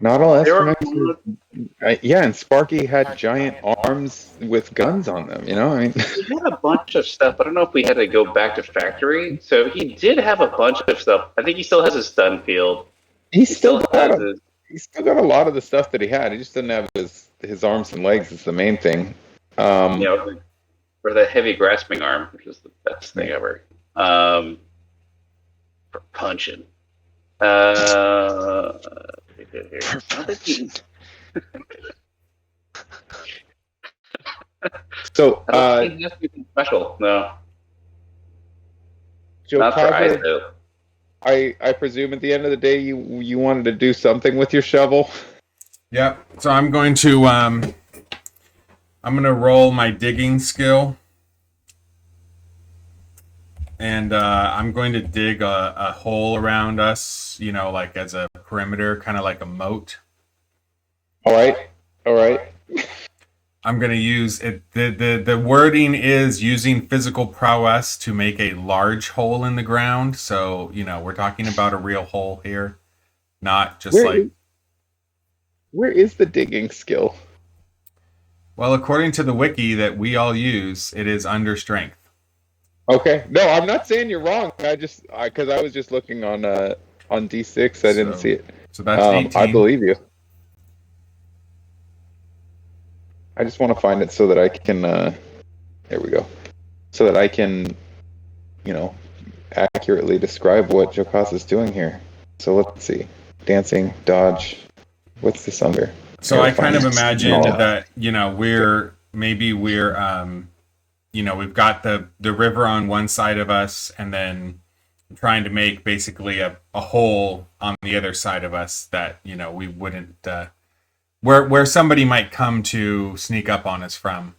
Speaker 1: Not all
Speaker 2: They were-
Speaker 1: astromechs. Yeah, and Sparky had giant arms with guns on them. You know, I mean,
Speaker 2: he had a bunch of stuff. I don't know if we had to go back to factory. So he did have a bunch of stuff. I think he still has his stun field.
Speaker 1: he's still got
Speaker 2: has
Speaker 1: he's still got a lot of the stuff that he had. He just didn't have his arms and legs. Is the main thing.
Speaker 2: Or the heavy grasping arm, which is the best thing ever. For punching.
Speaker 1: So,
Speaker 2: I don't think he has anything special. No, not for
Speaker 1: Jowkazza,
Speaker 2: ISO.
Speaker 1: I presume at the end of the day you wanted to do something with your shovel.
Speaker 3: Yep. So I'm going to roll my digging skill, and I'm going to dig a hole around us, like as a perimeter, kind of like a moat.
Speaker 1: All right.
Speaker 3: I'm going to use it. The wording is using physical prowess to make a large hole in the ground. So, we're talking about a real hole here, not just
Speaker 1: Where is the digging skill?
Speaker 3: Well, according to the wiki that we all use, it is under strength.
Speaker 1: Okay. No, I'm not saying you're wrong. Because I was just looking on D6. I didn't see it.
Speaker 3: So that's 18.
Speaker 1: I believe you. I just want to find it so that I can. There we go. So that I can, accurately describe what Jowkazza is doing here. So let's see. Dancing, dodge. What's this under?
Speaker 3: So I kind of imagined that, we've got the river on one side of us, and then trying to make basically a hole on the other side of us that, we wouldn't, where somebody might come to sneak up on us from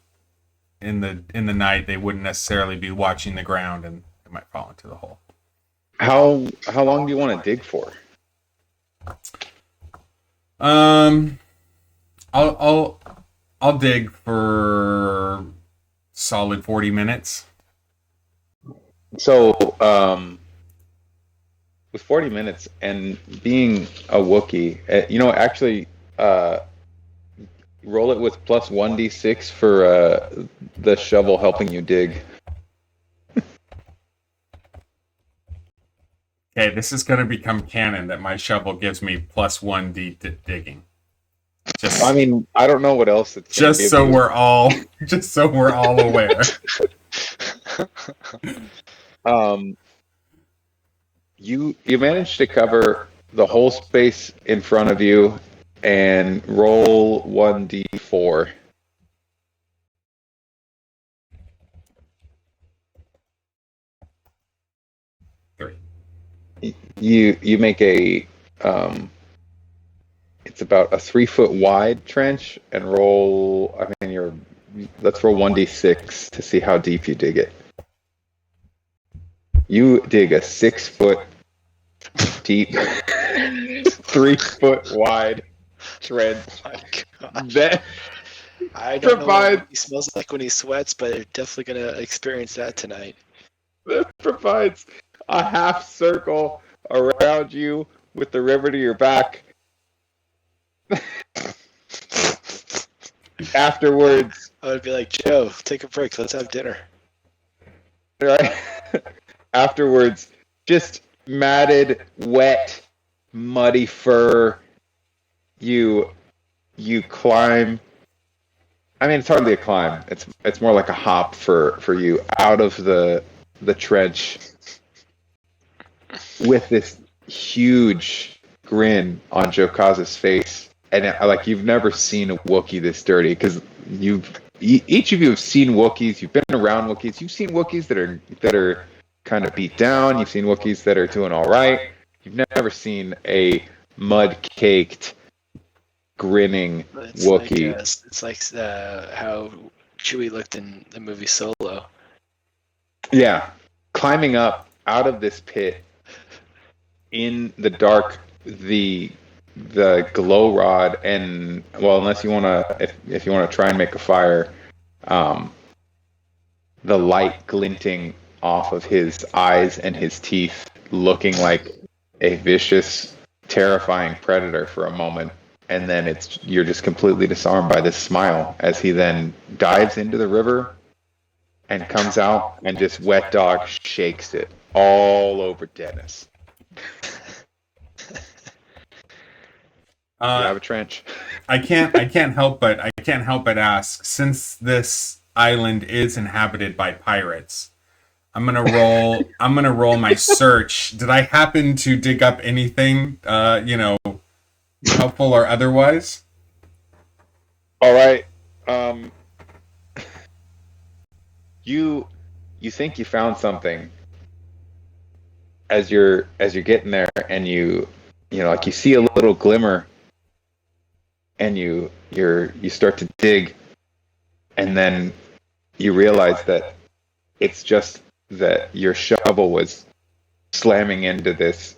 Speaker 3: in the night. They wouldn't necessarily be watching the ground, and they might fall into the hole.
Speaker 1: How long do you want to dig for?
Speaker 3: I'll dig for solid 40 minutes.
Speaker 1: So, with 40 minutes and being a Wookiee, actually, roll it with plus 1d6 for the shovel helping you dig.
Speaker 3: Okay, this is going to become canon that my shovel gives me plus 1d digging.
Speaker 1: I mean, I don't know what else it's gonna give you.
Speaker 3: We're all aware.
Speaker 1: You managed to cover the whole space in front of you and roll 1d4. You make a it's about a 3-foot wide trench and roll. Let's roll 1d6 to see how deep you dig it. You dig a 6-foot deep, 3-foot wide trench.
Speaker 4: Oh my God. I don't know
Speaker 1: Provide-
Speaker 4: what he smells like when he sweats, but you're definitely gonna experience that tonight.
Speaker 1: This provides a half circle around you with the river to your back. Afterwards,
Speaker 4: I would be like, Joe, take a break. Let's have dinner.
Speaker 1: right? Afterwards, just matted, wet, muddy fur. You climb. I mean, it's hardly a climb. It's more like a hop for you out of the trench with this huge grin on Jowkazza's face, and like you've never seen a Wookiee this dirty because each of you have seen Wookiees. You've been around Wookiees. You've seen Wookiees that are kind of beat down. You've seen Wookiees that are doing all right. You've never seen a mud-caked, grinning Wookiee.
Speaker 4: It's like how Chewie looked in the movie Solo.
Speaker 1: Yeah, climbing up out of this pit in the dark, the glow rod, and well, unless you want to, if you want to try and make a fire, the light glinting off of his eyes and his teeth, looking like a vicious, terrifying predator for a moment, and then you're just completely disarmed by this smile as he then dives into the river and comes out and just wet dog shakes it all over Dennis. You have a trench.
Speaker 3: I can't help but ask, since this island is inhabited by pirates, I'm gonna roll my search. Did I happen to dig up anything helpful or otherwise?
Speaker 1: All right. You think you found something as you're getting there, and you like you see a little glimmer, and you start to dig, and then you realize that it's just that your shovel was slamming into this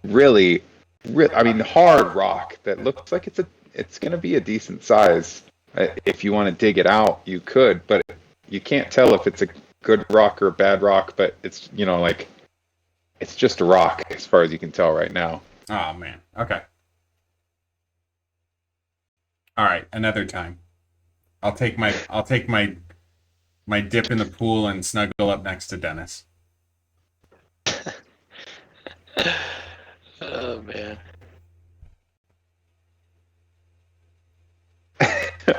Speaker 1: really hard rock that looks like it's going to be a decent size. If you want to dig it out, you could, but you can't tell if it's a good rock or a bad rock. But it's it's just a rock as far as you can tell right now.
Speaker 3: Oh man. Okay. All right. Another time. I'll take my dip in the pool and snuggle up next to Dennis.
Speaker 4: Oh man.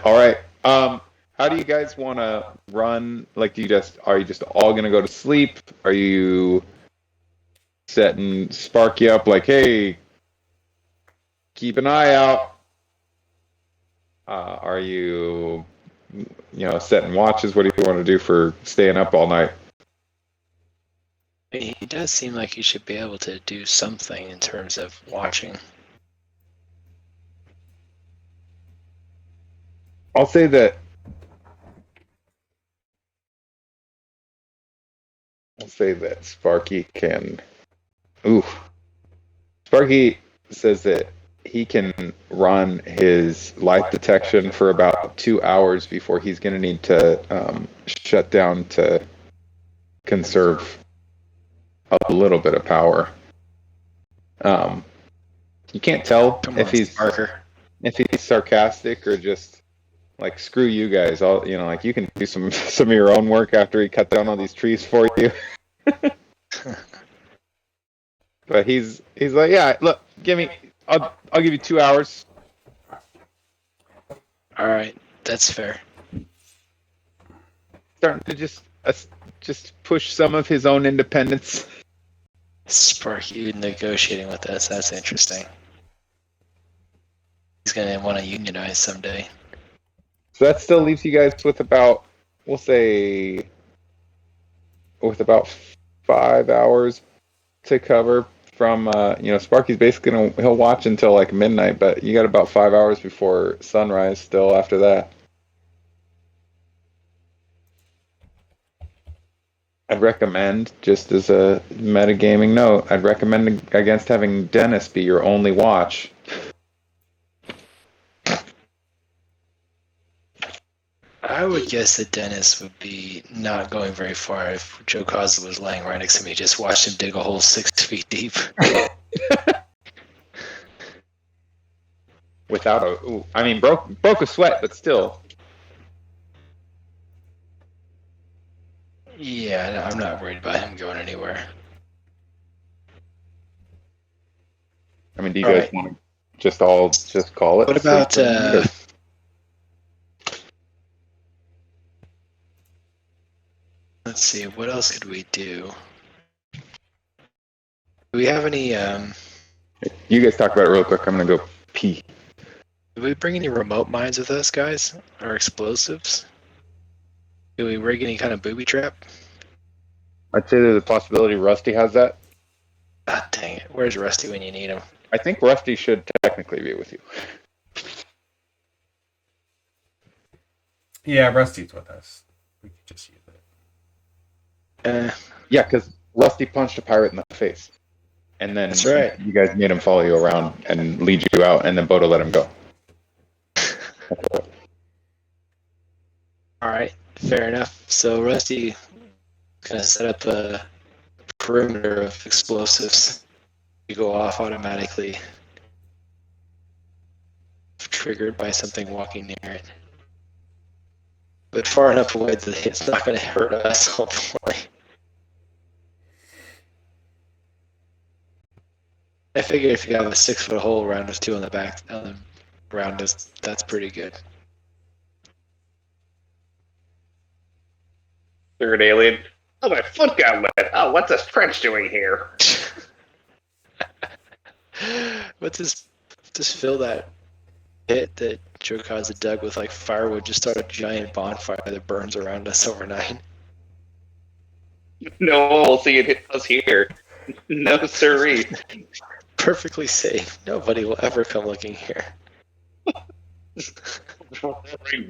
Speaker 1: All right. How do you guys want to run? Like, are you just all gonna go to sleep? Are you setting Sparky up like, hey, keep an eye out? Are you setting watches? What do you want to do for staying up all night?
Speaker 4: I mean, he does seem like he should be able to do something in terms of watching.
Speaker 1: I'll say that Sparky can. Ooh, Sparky says that he can run his light detection for about 2 hours before he's going to need to shut down to conserve a little bit of power. You can't tell if he's sarcastic or just like, screw you guys. Like, you can do some of your own work after he cut down all these trees for you. But he's like, yeah, look, I'll give you 2 hours.
Speaker 4: All right, that's fair.
Speaker 1: Starting to just push some of his own independence.
Speaker 4: Sparky negotiating with us. That's interesting. He's gonna want to unionize someday.
Speaker 1: So that still leaves you guys with about 5 hours to cover from, Sparky's basically he'll watch until like midnight, but you got about 5 hours before sunrise still after that. I'd recommend, just as a metagaming note, I'd recommend against having Dennis be your only watch.
Speaker 4: I would guess that Dennis would be not going very far if Jowkazza was laying right next to me. Just watched him dig a hole 6 feet deep.
Speaker 1: Without a, ooh, I mean, broke a sweat, but still.
Speaker 4: Yeah, I'm not worried about him going anywhere.
Speaker 1: I mean, do you
Speaker 4: All
Speaker 1: guys
Speaker 4: right.
Speaker 1: want to just call it?
Speaker 4: What about
Speaker 1: sleep for a minute,
Speaker 4: let's see, what else could we do? Do we have any
Speaker 1: you guys talk about it real quick. I'm gonna go pee.
Speaker 4: do we bring any remote mines with us, guys? Or explosives? Do we rig any kind of booby trap?
Speaker 1: I'd say there's a possibility Rusty has that.
Speaker 4: Ah, dang it. Where's Rusty when you need him?
Speaker 1: I think Rusty should technically be with you.
Speaker 3: Yeah, Rusty's with us. We could just use it.
Speaker 1: Yeah, because Rusty punched a pirate in the face. And then
Speaker 4: That's right.
Speaker 1: you guys made him follow you around and lead you out, and then Bota let him go.
Speaker 4: Alright, fair enough. So Rusty gonna set up a perimeter of explosives. You go off automatically. Triggered by something walking near it. But far enough away that it's not gonna hurt us, hopefully. I figure if you have a 6-foot hole around us, 2 on the back, around us, that's pretty good.
Speaker 2: Third alien. Oh, my foot got wet. Oh, what's this trench doing here?
Speaker 4: What's this? Just fill that pit that Jowkazza dug with like firewood. Just start a giant bonfire that burns around us overnight.
Speaker 2: No one will see it hit us here. No siree.
Speaker 4: Perfectly safe. Nobody will ever come looking here.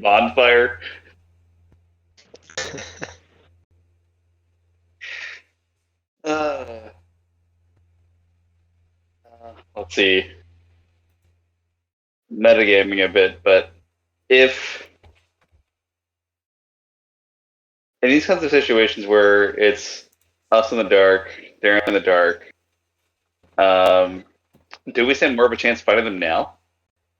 Speaker 2: Bonfire. Let's see. Metagaming a bit, but if in these kinds of situations where it's us in the dark, they're in the dark, do we stand more of a chance fighting them now?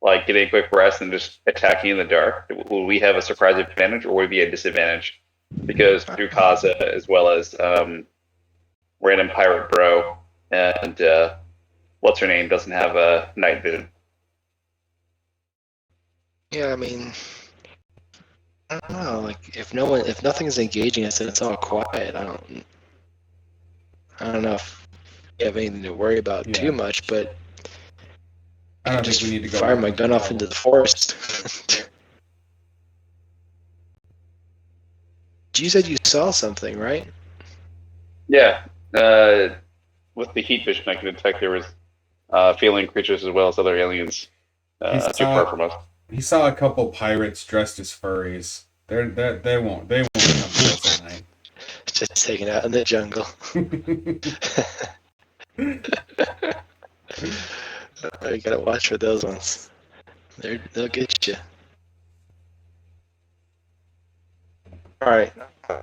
Speaker 2: Like getting a quick rest and just attacking in the dark? Will we have a surprise advantage or would it be a disadvantage? Because Jowkazza as well as random pirate bro and what's her name doesn't have a night vision.
Speaker 4: Yeah, I mean, I don't know. Like, if nothing's engaging us and it's all quiet, I don't know if you have anything to worry about too much. But
Speaker 3: I don't think we need to go
Speaker 4: fire my gun off into the forest. You said you saw something, right?
Speaker 2: Yeah. With the heat vision, I could detect there was feline creatures as well as other aliens not too far from us.
Speaker 3: He saw a couple pirates dressed as furries. They won't come to us tonight.
Speaker 4: Just taking out in the jungle. You gotta watch for those ones. They'll get you. All right.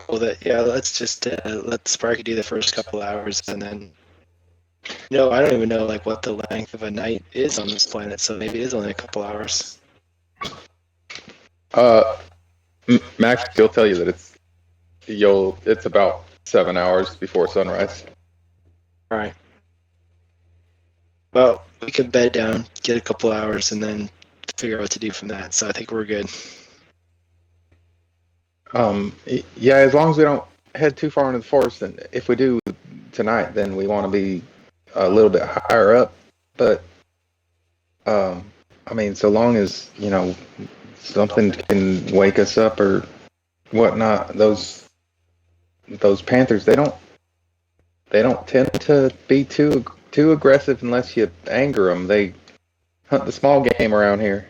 Speaker 4: Well, let's just let Sparky do the first couple hours, and then. I don't even know like what the length of a night is on this planet, so maybe it is only a couple hours.
Speaker 1: Max, he'll tell you that it's about 7 hours before sunrise.
Speaker 4: All right. Well, we can bed down, get a couple hours, and then figure out what to do from that. So I think we're good.
Speaker 1: Yeah, as long as we don't head too far into the forest, and if we do tonight, then we want to be a little bit higher up. But I mean, so long as something can wake us up or whatnot, those panthers they don't tend to be too aggressive unless you anger them. They hunt the small game around here.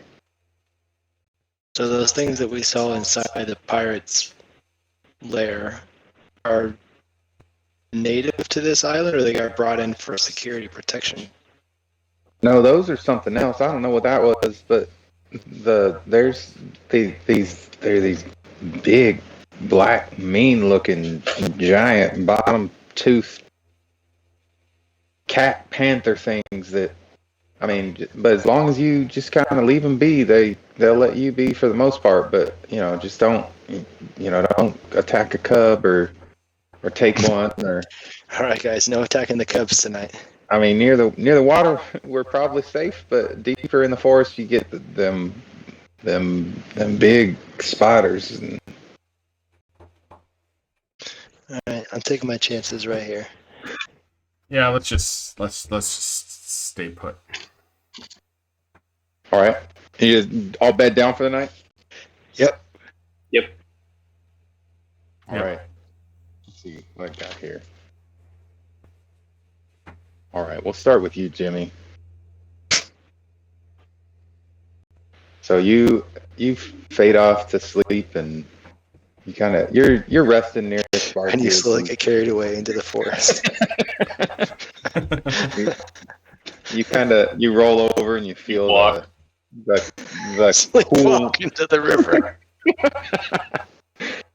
Speaker 4: So those things that we saw inside the pirates' lair are native to this island, or they got brought in for security protection?
Speaker 1: No, those are something else. I don't know what that was, but there's these big, black, mean-looking, giant, bottom-toothed cat panther things that, I mean, but as long as you just kind of leave them be, they'll let you be for the most part. But just don't attack a cub or take one or.
Speaker 4: All right, guys, no attacking the cubs tonight.
Speaker 1: I mean, near the water, we're probably safe, but deeper in the forest, you get them big spiders. And
Speaker 4: All right, I'm taking my chances right here.
Speaker 3: Yeah, let's just stay put.
Speaker 1: all right, you all bed down for the night.
Speaker 4: Yep.
Speaker 2: Yep.
Speaker 1: All
Speaker 3: Yep.
Speaker 1: right. Let's see what I got here. All right, we'll start with you, Jimmy. So you fade off to sleep, and you're resting near Sparky.
Speaker 4: And you slowly get carried away into the forest.
Speaker 1: you roll over and you feel the cool.
Speaker 4: Walk into the river.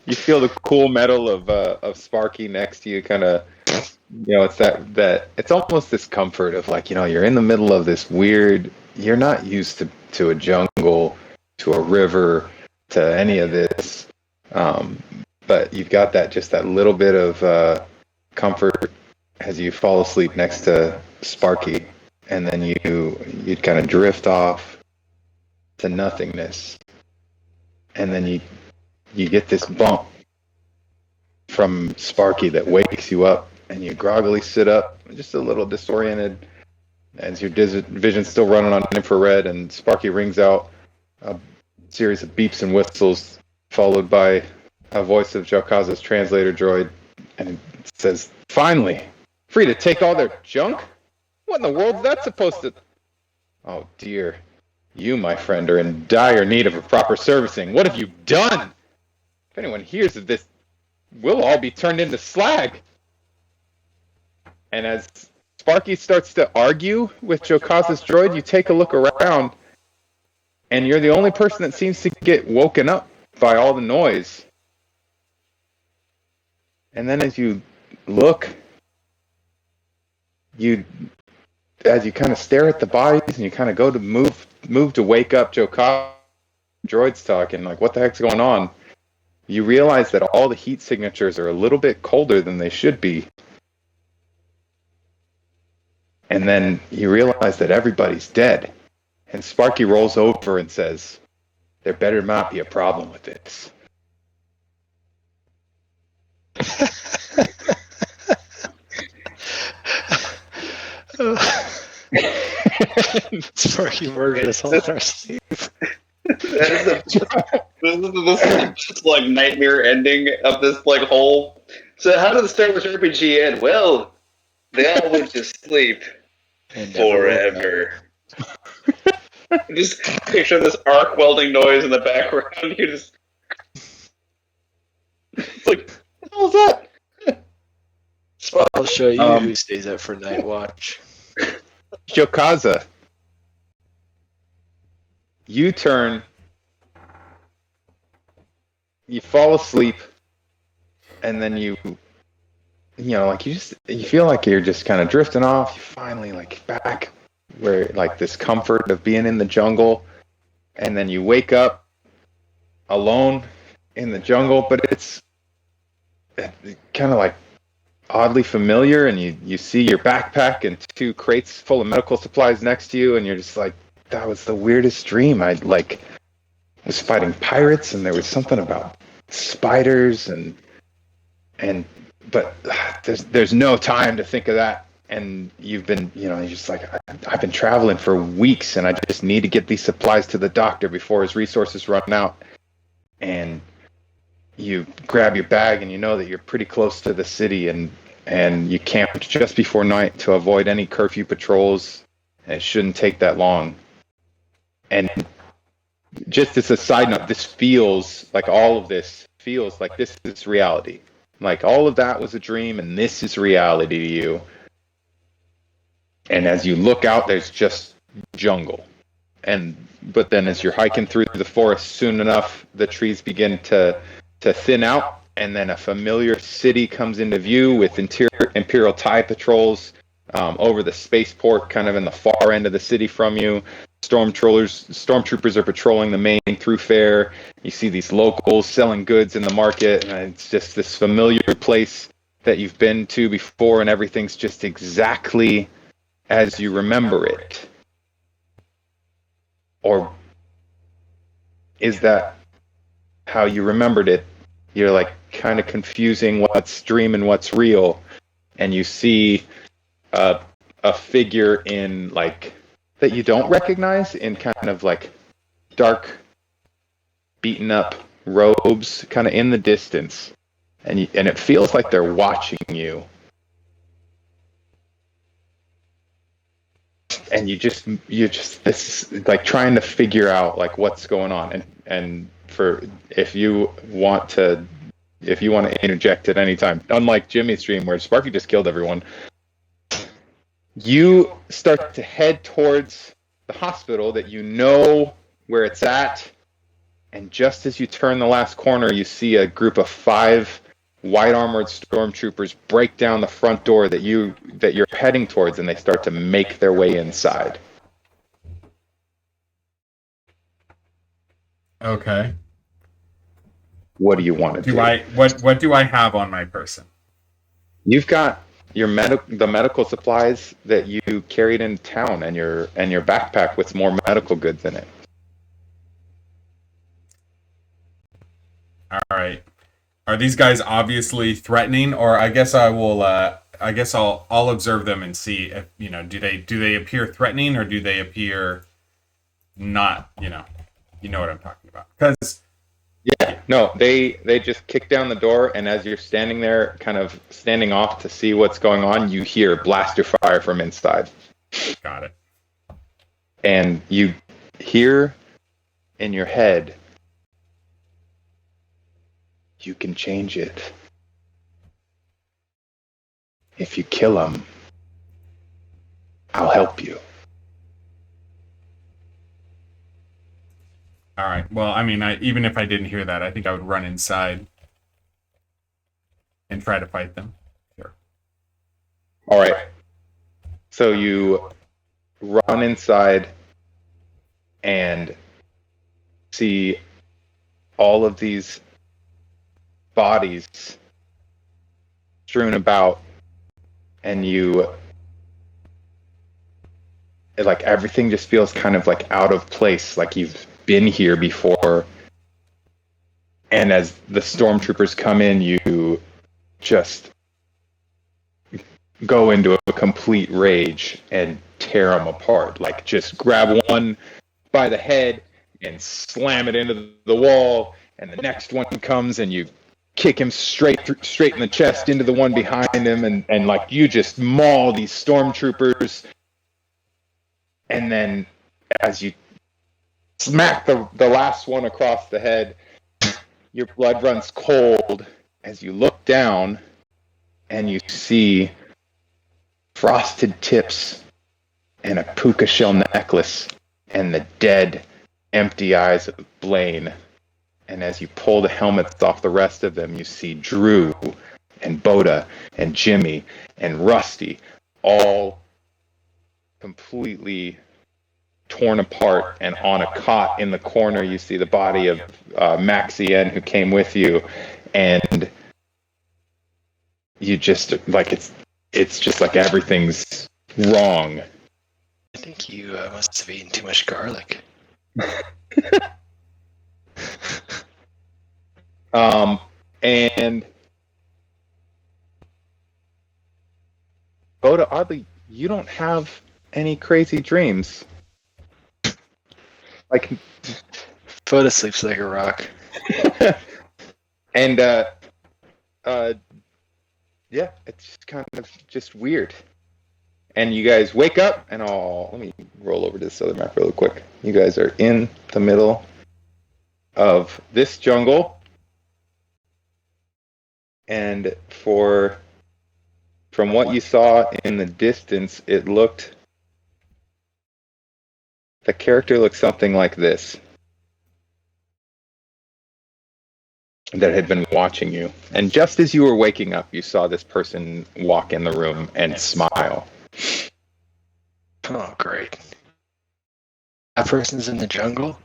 Speaker 1: You feel the cool metal of Sparky next to you. It's that it's almost this comfort of like you're in the middle of this weird. You're not used to a jungle, to a river, to any of this. But you've got that little bit of comfort as you fall asleep next to Sparky, and then you'd kind of drift off to nothingness, and then you get this bump from Sparky that wakes you up, and you groggily sit up, just a little disoriented, as your vision's still running on infrared, and Sparky rings out a series of beeps and whistles, followed by a voice of Jowkazza's translator droid, and it says, "Finally, free to take all their junk? What in the world is that supposed to..." "Oh dear, you, my friend, are in dire need of a proper servicing. What have you done? If anyone hears of this, we'll all be turned into slag." And as Sparky starts to argue with Jowkazza's droid, you take a look around, and you're the only person that seems to get woken up by all the noise. And then as you look, as you kind of stare at the bodies and you kind of go to move to wake up Jowkazza, droid's talking, like, what the heck's going on? You realize that all the heat signatures are a little bit colder than they should be. And then you realize that everybody's dead. And Sparky rolls over and says, "There better not be a problem with this."
Speaker 4: Sparky murdered us all in our sleep.
Speaker 2: This is the just like nightmare ending of this like whole. So how did the Star Wars RPG end? Well, they all went to sleep forever. Just picture this arc welding noise in the background. You just it's like, what the hell is that?
Speaker 4: I'll show you who stays up for night watch.
Speaker 1: Jowkazza, you fall asleep, and then you feel like you're just kind of drifting off. You finally like back where like this comfort of being in the jungle, and then you wake up alone in the jungle, but it's kind of like oddly familiar, and you see your backpack and 2 crates full of medical supplies next to you, and you're just like, that was the weirdest dream. I was fighting pirates, and there was something about spiders, but there's no time to think of that. And you've been, you're just like, I've been traveling for weeks, and I just need to get these supplies to the doctor before his resources run out. And you grab your bag, and you know that you're pretty close to the city, and you camped just before night to avoid any curfew patrols, and it shouldn't take that long. And just as a side note, all of this feels like this is reality. Like all of that was a dream, and this is reality to you. And as you look out, there's just jungle. but then as you're hiking through the forest, soon enough the trees begin to thin out, and then a familiar city comes into view with Imperial TIE patrols over the spaceport, kind of in the far end of the city from you. Stormtroopers are patrolling the main thoroughfare. You see these locals selling goods in the market, and it's just this familiar place that you've been to before, and everything's just exactly as you remember it. Or is that how you remembered it? You're like kind of confusing what's dream and what's real, and you see a figure in like that you don't recognize in kind of like dark, beaten up robes, kind of in the distance, and it feels like they're watching you. And you just this like trying to figure out like what's going on, and for if you want to interject at any time, unlike Jimmy's stream where Sparky just killed everyone, you start to head towards the hospital that you know where it's at, and just as you turn the last corner, you see a group of 5 white armored stormtroopers break down the front door that you're heading towards, and they start to make their way inside.
Speaker 3: Okay.
Speaker 1: What do you want to do?
Speaker 3: What do I have on my person?
Speaker 1: You've got your the medical supplies that you carried in town, and your backpack with more medical goods in it.
Speaker 3: All right. Are these guys obviously threatening, or I guess I will? I guess I'll observe them and see if do they appear threatening, or do they appear not? You know what I'm talking about. Because
Speaker 1: no, they just kick down the door, and as you're standing there, kind of standing off to see what's going on, you hear blaster fire from inside.
Speaker 3: Got it.
Speaker 1: And you hear in your head, you can change it. If you kill him, I'll help you.
Speaker 3: All right. Well, I mean, even if I didn't hear that, I think I would run inside and try to fight them. Sure.
Speaker 1: All right. So you run inside and see all of these bodies strewn about, and like everything just feels kind of like out of place, like you've been here before. And as the stormtroopers come in, you just go into a complete rage and tear them apart. Like just grab one by the head and slam it into the wall, and the next one comes and you kick him straight in the chest into the one behind him, and like you just maul these stormtroopers. And then as you smack the last one across the head, your blood runs cold as you look down and you see frosted tips and a puka shell necklace and the dead, empty eyes of Blaine. And as you pull the helmets off the rest of them, you see Drew and Bota and Jimmy and Rusty all completely torn apart, and on a cot in the corner you see the body of Maxien, who came with you, and you just like it's just like everything's wrong.
Speaker 4: I think you must have eaten too much garlic.
Speaker 1: And Bota, oddly, you don't have any crazy dreams. Like,
Speaker 4: Bota sleeps like a rock.
Speaker 1: and yeah, it's kind of just weird. And you guys wake up, and let me roll over to this other map real quick. You guys are in the middle of this jungle, and from what you saw in the distance, it looked The character looks something like this. That had been watching you. And just as you were waking up, you saw this person walk in the room and smile.
Speaker 4: Oh, great. That person's in the jungle?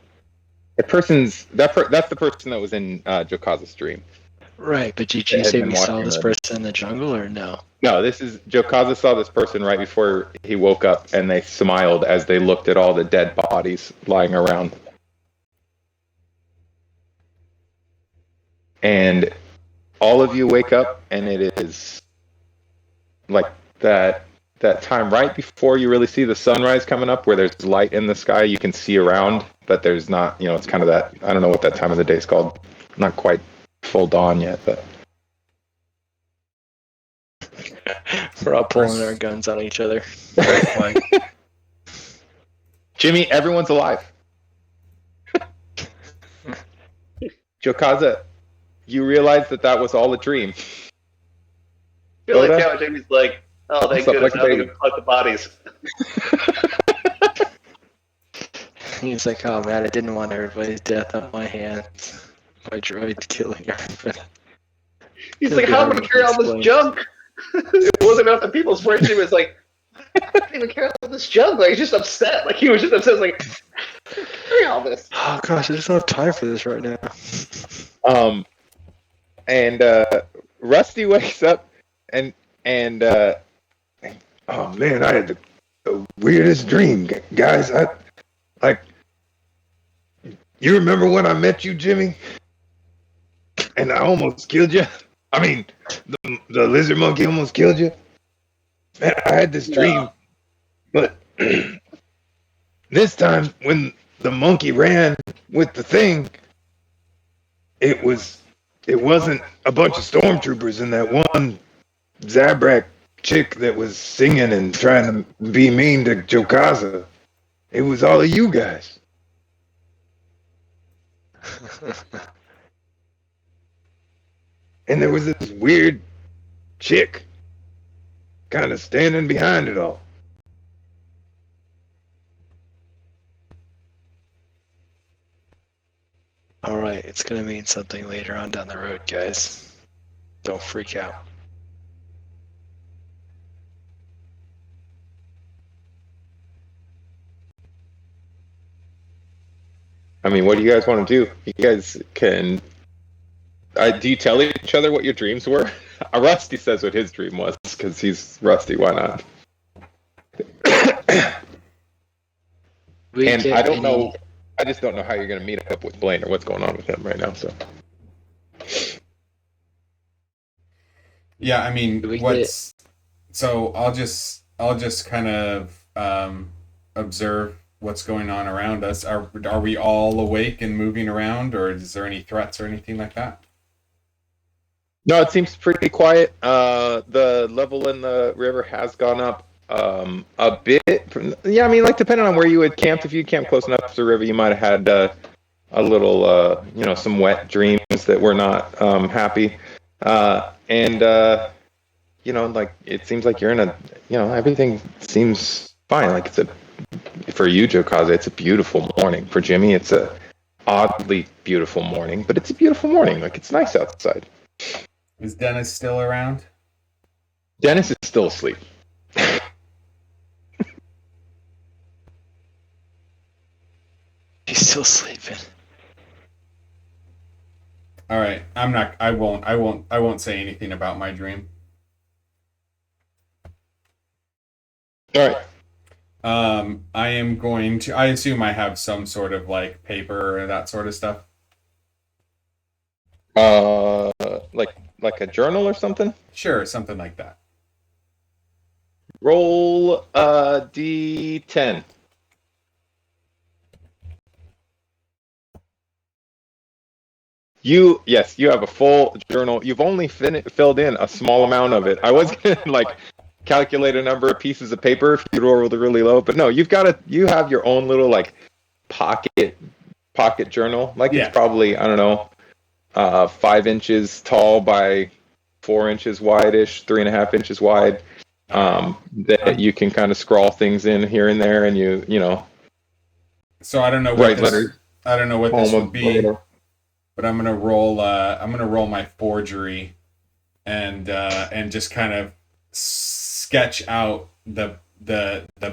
Speaker 1: That's the person that was in Jowkazza's dream.
Speaker 4: Right, but did
Speaker 1: They
Speaker 4: you
Speaker 1: had
Speaker 4: say
Speaker 1: been
Speaker 4: we saw
Speaker 1: watching
Speaker 4: this
Speaker 1: them.
Speaker 4: person in the jungle or no?
Speaker 1: No, this is Jowkazza saw this person right before he woke up, and they smiled as they looked at all the dead bodies lying around. And all of you wake up, and it is like that time right before you really see the sunrise coming up, where there's light in the sky. You can see around, but there's not. It's kind of that. I don't know what that time of the day is called. Not quite full dawn yet, but.
Speaker 4: We're all pulling our guns on each other.
Speaker 1: Jimmy, everyone's alive. Jowkazza, you realize that was all a dream.
Speaker 2: I feel like
Speaker 1: Bota?
Speaker 2: Jawa Jimmy's like, oh, thank
Speaker 1: What's up,
Speaker 2: goodness,
Speaker 1: like
Speaker 2: now
Speaker 1: a
Speaker 2: we
Speaker 1: baby?
Speaker 2: can collect the bodies.
Speaker 4: He's like, oh man, I didn't want everybody's death on my hands. My droid killing everybody.
Speaker 2: He's
Speaker 4: It'll
Speaker 2: like,
Speaker 4: be
Speaker 2: how am I
Speaker 4: hard
Speaker 2: going to
Speaker 4: to
Speaker 2: carry all this
Speaker 4: explain.
Speaker 2: junk? It wasn't enough that people swear to him. It's like, I can't even carry all this junk. Like, he's just upset. Like, he was just upset. Like, carry all this.
Speaker 4: Oh gosh, I just don't have time for this right now.
Speaker 1: And Rusty wakes up and
Speaker 5: Oh man, I had the weirdest dream, guys. You remember when I met you, Jimmy? And I almost killed you. I mean, the lizard monkey almost killed you. Man, I had this dream, but this time when the monkey ran with the thing, it wasn't a bunch of stormtroopers and that one Zabrak chick that was singing and trying to be mean to Jowkazza. It was all of you guys. And there was this weird chick kind of standing behind it all.
Speaker 4: Alright, it's gonna mean something later on down the road, guys. Don't freak out.
Speaker 1: I mean, what do you guys want to do? You guys can. Do you tell each other what your dreams were? Rusty says what his dream was because he's Rusty. Why not?
Speaker 4: We
Speaker 1: And
Speaker 4: get
Speaker 1: I don't
Speaker 4: any-
Speaker 1: know. I just don't know how you're going to meet up with Blaine or what's going on with him right now. So.
Speaker 3: Yeah, I mean,
Speaker 4: Do we
Speaker 3: what's so I'll just kind of observe what's going on around us. Are we all awake and moving around, or is there any threats or anything like that?
Speaker 1: No, it seems pretty quiet. The level in the river has gone up a bit. I mean, like depending on where you had camped, if you camped close enough to the river, you might have had a little, some wet dreams that were not happy. Like it seems like you're in a, everything seems fine. Like for you, Jowkazza, it's a beautiful morning. For Jimmy, it's a oddly beautiful morning, but it's a beautiful morning. Like it's nice outside.
Speaker 3: Is Dennis still around?
Speaker 1: Dennis is still asleep.
Speaker 4: He's still sleeping.
Speaker 3: All right, I won't say anything about my dream.
Speaker 1: All right.
Speaker 3: I am going to. I assume I have some sort of like paper or that sort of stuff.
Speaker 1: Like a journal or something.
Speaker 3: Sure, something like that.
Speaker 1: Roll D10. You have a full journal. You've only filled in a small amount of it. I was gonna calculate a number of pieces of paper if you rolled really low, but no, you have your own little pocket journal. It's probably, I don't know, 5 inches tall by 4 inches wide-ish, 3.5 inches wide. That you can kind of scrawl things in here and there, and
Speaker 3: So I don't know what
Speaker 1: Right letters.
Speaker 3: I don't know what this
Speaker 1: Home
Speaker 3: would
Speaker 1: of
Speaker 3: be,
Speaker 1: Bota.
Speaker 3: but I'm gonna roll. I'm gonna roll my forgery, and just kind of sketch out the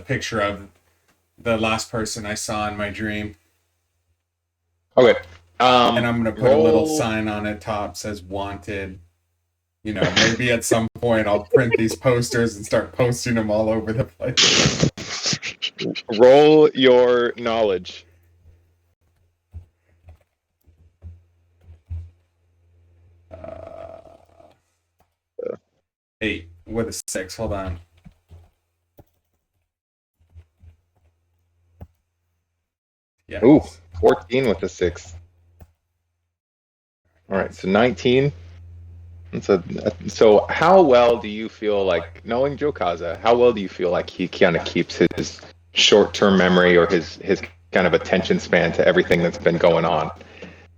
Speaker 3: picture of the last person I saw in my dream,
Speaker 1: Okay.
Speaker 3: and I'm gonna put a little
Speaker 1: Roll.
Speaker 3: sign on it top says "Wanted." You know, maybe at some point I'll print these posters and start posting them all over the place.
Speaker 1: Roll your knowledge.
Speaker 3: Uh, 8 with a 6. Hold on. Yeah.
Speaker 1: Ooh, 14 with the 6. All right, so 19. And so how well do you feel like, knowing Jowkazza, how well do you feel like he kind of keeps his short-term memory or his kind of attention span to everything that's been going on?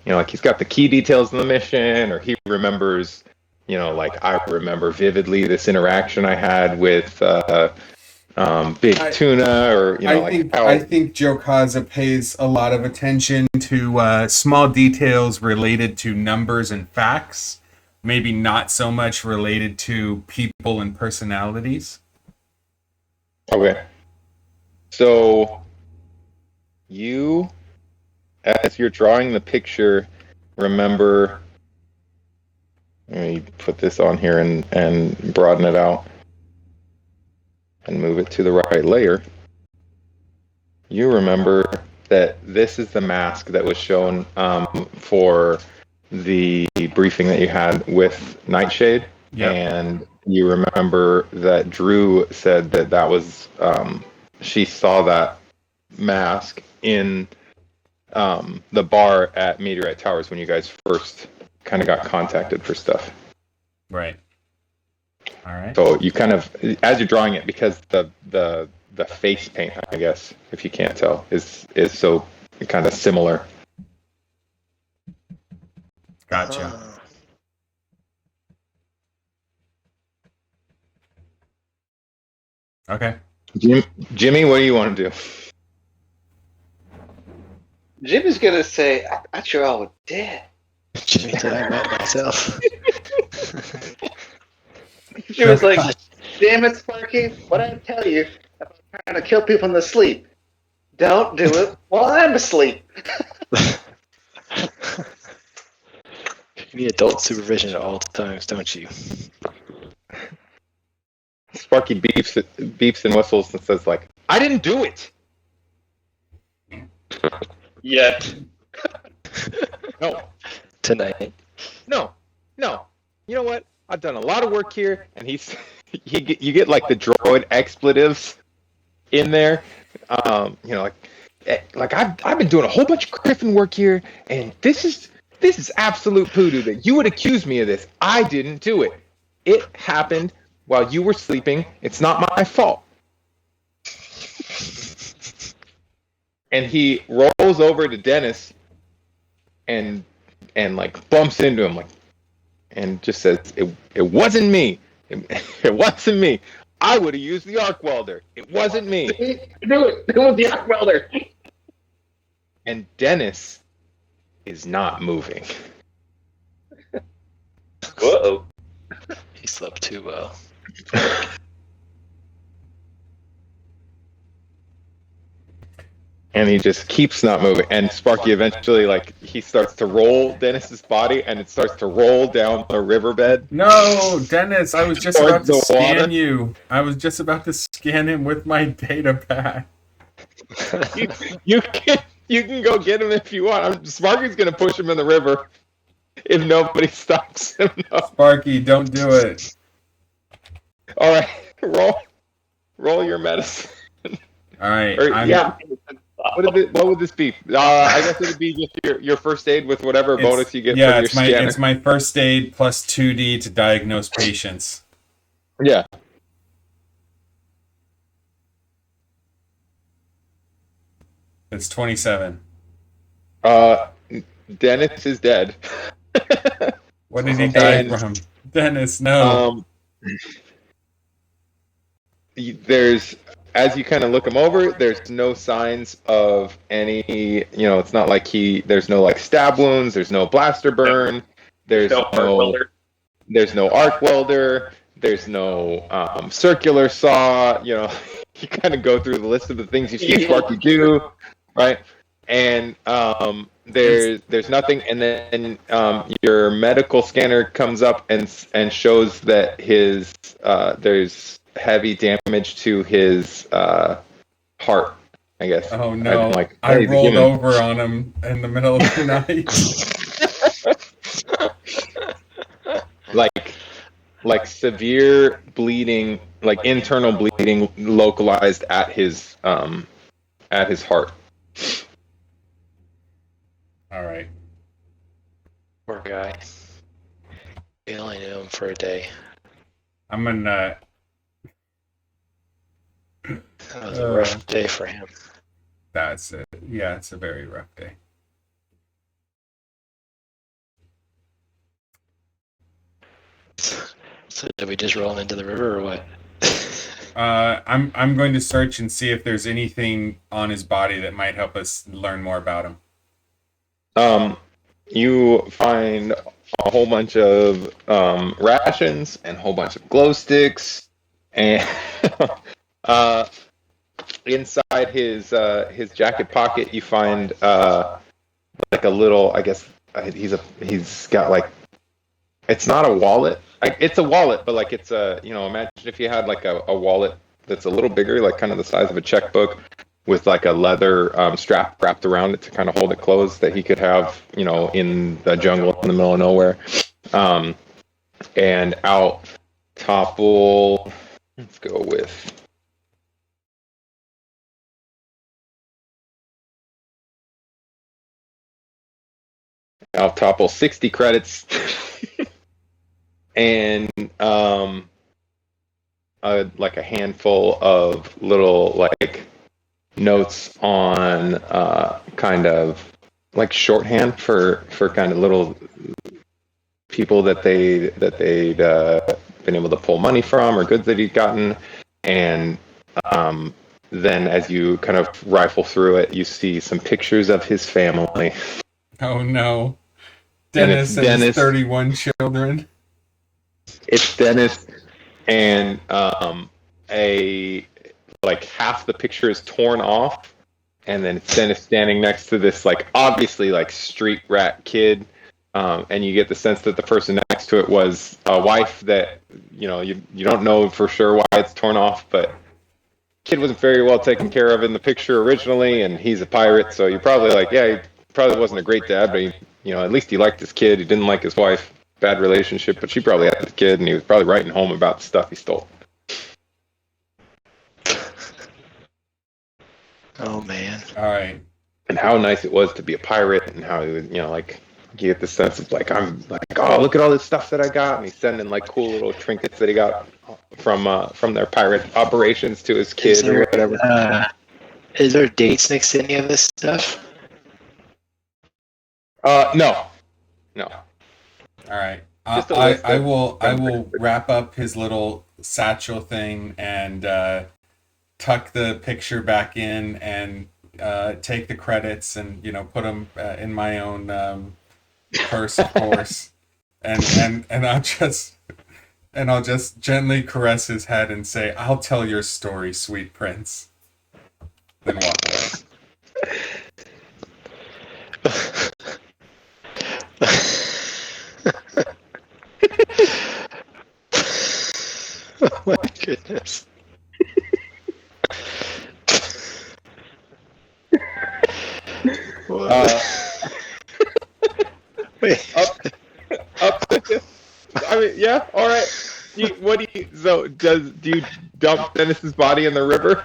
Speaker 1: You know, like he's got the key details of the mission, or he remembers, you know, like I remember vividly this interaction I had with Big Tuna, or, you know,
Speaker 3: I think Jowkazza pays a lot of attention to small details related to numbers and facts. Maybe not so much related to people and personalities.
Speaker 1: Okay. So you, as you're drawing the picture, remember. Let me put this on here and broaden it out and move it to the right layer. You remember that this is the mask that was shown for the briefing that you had with Nightshade.
Speaker 3: Yep.
Speaker 1: And you remember that Drew said that was, she saw that mask in the bar at Meteorite Towers when you guys first kind of got contacted for stuff.
Speaker 3: Right. All right.
Speaker 1: So you kind of, as you're drawing it, because the face paint, I guess, if you can't tell, is so kind of similar.
Speaker 3: Gotcha. Okay.
Speaker 1: Jimmy, what do you want to do?
Speaker 2: Jimmy's gonna say, "I thought you all were dead."
Speaker 4: Jimmy, did I met myself?
Speaker 2: Jimmy's like, "Damn it, Sparky! What did I tell you about trying to kill people in their sleep? Don't do it while I'm asleep."
Speaker 4: You need adult supervision at all times, don't you?
Speaker 1: Sparky beeps and whistles and says, like, I didn't do it.
Speaker 2: Yet.
Speaker 1: No.
Speaker 4: Tonight.
Speaker 1: No. You know what? I've done a lot of work here, and you get like the droid expletives in there. You know, like I've been doing a whole bunch of Griffin work here, and this is absolute poodoo that you would accuse me of this. I didn't do it. It happened while you were sleeping. It's not my fault. And he rolls over to Dennis and like bumps into him, like, and just says, it wasn't me. It wasn't me. I would have used the arc welder. It wasn't me.
Speaker 2: Do it. It was the arc welder.
Speaker 1: And Dennis is not moving.
Speaker 2: Whoa.
Speaker 4: He slept too well.
Speaker 1: And he just keeps not moving. And Sparky eventually, like, he starts to roll Dennis's body, and it starts to roll down the riverbed.
Speaker 3: No, Dennis, I was just about to
Speaker 1: Towards the
Speaker 3: scan
Speaker 1: water.
Speaker 3: you. I was just about to scan him with my data pad.
Speaker 1: You can go get him if you want. Sparky's gonna push him in the river if nobody stops him. No.
Speaker 3: Sparky, don't do it.
Speaker 1: All right, roll your medicine.
Speaker 3: All right.
Speaker 1: Or, yeah. What would this be? I guess it would be just your first aid with whatever bonus you get from your scanner.
Speaker 3: It's my first aid plus 2D to diagnose patients.
Speaker 1: Yeah.
Speaker 3: It's 27.
Speaker 1: Dennis is dead.
Speaker 3: What did he die from? Dennis, no.
Speaker 1: There's as you kind of look him over, there's no signs of any, it's not like there's no like stab wounds, there's no blaster burn, there's
Speaker 2: No arc welder.
Speaker 1: there's no arc welder, there's no circular saw. You kind of go through the list of the things you see Sparky do, right? And there's nothing, and then your medical scanner comes up and shows that his there's heavy damage to his heart, I guess.
Speaker 3: Oh no!
Speaker 1: Like,
Speaker 3: I
Speaker 1: hey,
Speaker 3: rolled over on him in the middle of the night.
Speaker 1: like severe bleeding, like internal bleeding, localized at his heart.
Speaker 3: All right.
Speaker 4: Poor guy. We only knew him for a day.
Speaker 3: I'm gonna.
Speaker 4: That was a rough day for him.
Speaker 3: That's it. Yeah, it's a very rough day.
Speaker 4: So did we just roll him into the river or what?
Speaker 3: I'm going to search and see if there's anything on his body that might help us learn more about him.
Speaker 1: You find a whole bunch of rations and a whole bunch of glow sticks, and inside his jacket pocket you find like a little, I guess he's got like, it's not a wallet. It's a wallet, but like it's imagine if you had like a wallet that's a little bigger, like kind of the size of a checkbook, with like a leather strap wrapped around it to kind of hold it closed, that he could have, in the jungle in the middle of nowhere. And out topple, let's go with out topple 60 credits. And like a handful of little like notes on kind of like shorthand for kind of little people that they'd been able to pull money from, or goods that he'd gotten. And then as you kind of rifle through it, you see some pictures of his family.
Speaker 3: Oh no. Dennis and his 31 children.
Speaker 1: It's Dennis, and like half the picture is torn off, and then it's Dennis standing next to this like obviously like street rat kid, and you get the sense that the person next to it was a wife that you don't know for sure why it's torn off, but kid wasn't very well taken care of in the picture originally, and he's a pirate, so you're probably like, yeah, he probably wasn't a great dad, but at least he liked his kid. He didn't like his wife. Bad relationship, but she probably had the kid, and he was probably writing home about the stuff he stole.
Speaker 4: Oh man!
Speaker 3: All right.
Speaker 1: And how nice it was to be a pirate, and how he was, like, you get the sense of like, I'm like, oh, look at all this stuff that I got, and he's sending like cool little trinkets that he got from their pirate operations to his kid or whatever.
Speaker 4: Is there dates next to any of this stuff?
Speaker 1: No.
Speaker 3: All right.
Speaker 1: Just a list
Speaker 3: I
Speaker 1: of-
Speaker 3: will wrap up his little satchel thing and tuck the picture back in and take the credits and put them in my own purse, of course. and I'll just gently caress his head and say, "I'll tell your story, sweet prince." Then walk away.
Speaker 4: Oh my goodness. Wait.
Speaker 1: Up to, I mean, yeah, all right. Do you dump Dennis's body in the river?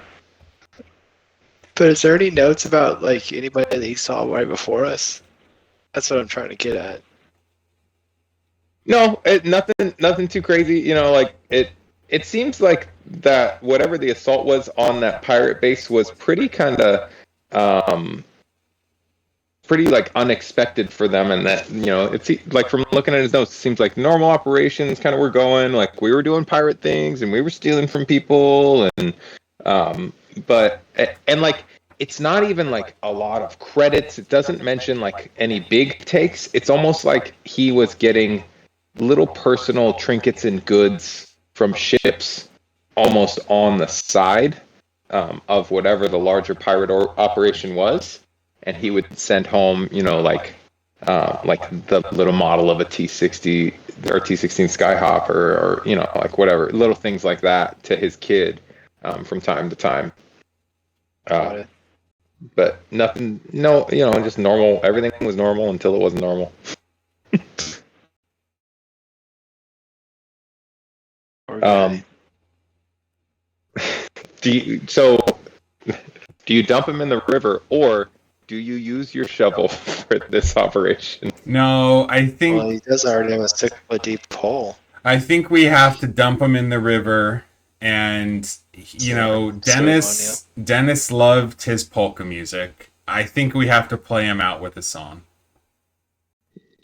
Speaker 4: But is there any notes about like anybody that he saw right before us? That's what I'm trying to get at.
Speaker 1: No, nothing too crazy. Like it seems like that whatever the assault was on that pirate base was pretty kind of pretty like unexpected for them, and that it's like, from looking at his notes, it seems like normal operations kind of were going, like we were doing pirate things and we were stealing from people, and but and like it's not even like a lot of credits. It doesn't mention like any big takes. It's almost like he was getting little personal trinkets and goods from ships almost on the side of whatever the larger pirate operation was, and he would send home, like the little model of a T-60 or T-16 Skyhawk or like whatever, little things like that to his kid from time to time. But nothing, no, just normal. Everything was normal until it wasn't normal. Do you dump him in the river, or do you use your shovel for this operation?
Speaker 3: No, I think.
Speaker 4: Well, he does already have a 6-foot deep hole.
Speaker 3: I think we have to dump him in the river, and Dennis loved his polka music. I think we have to play him out with a song.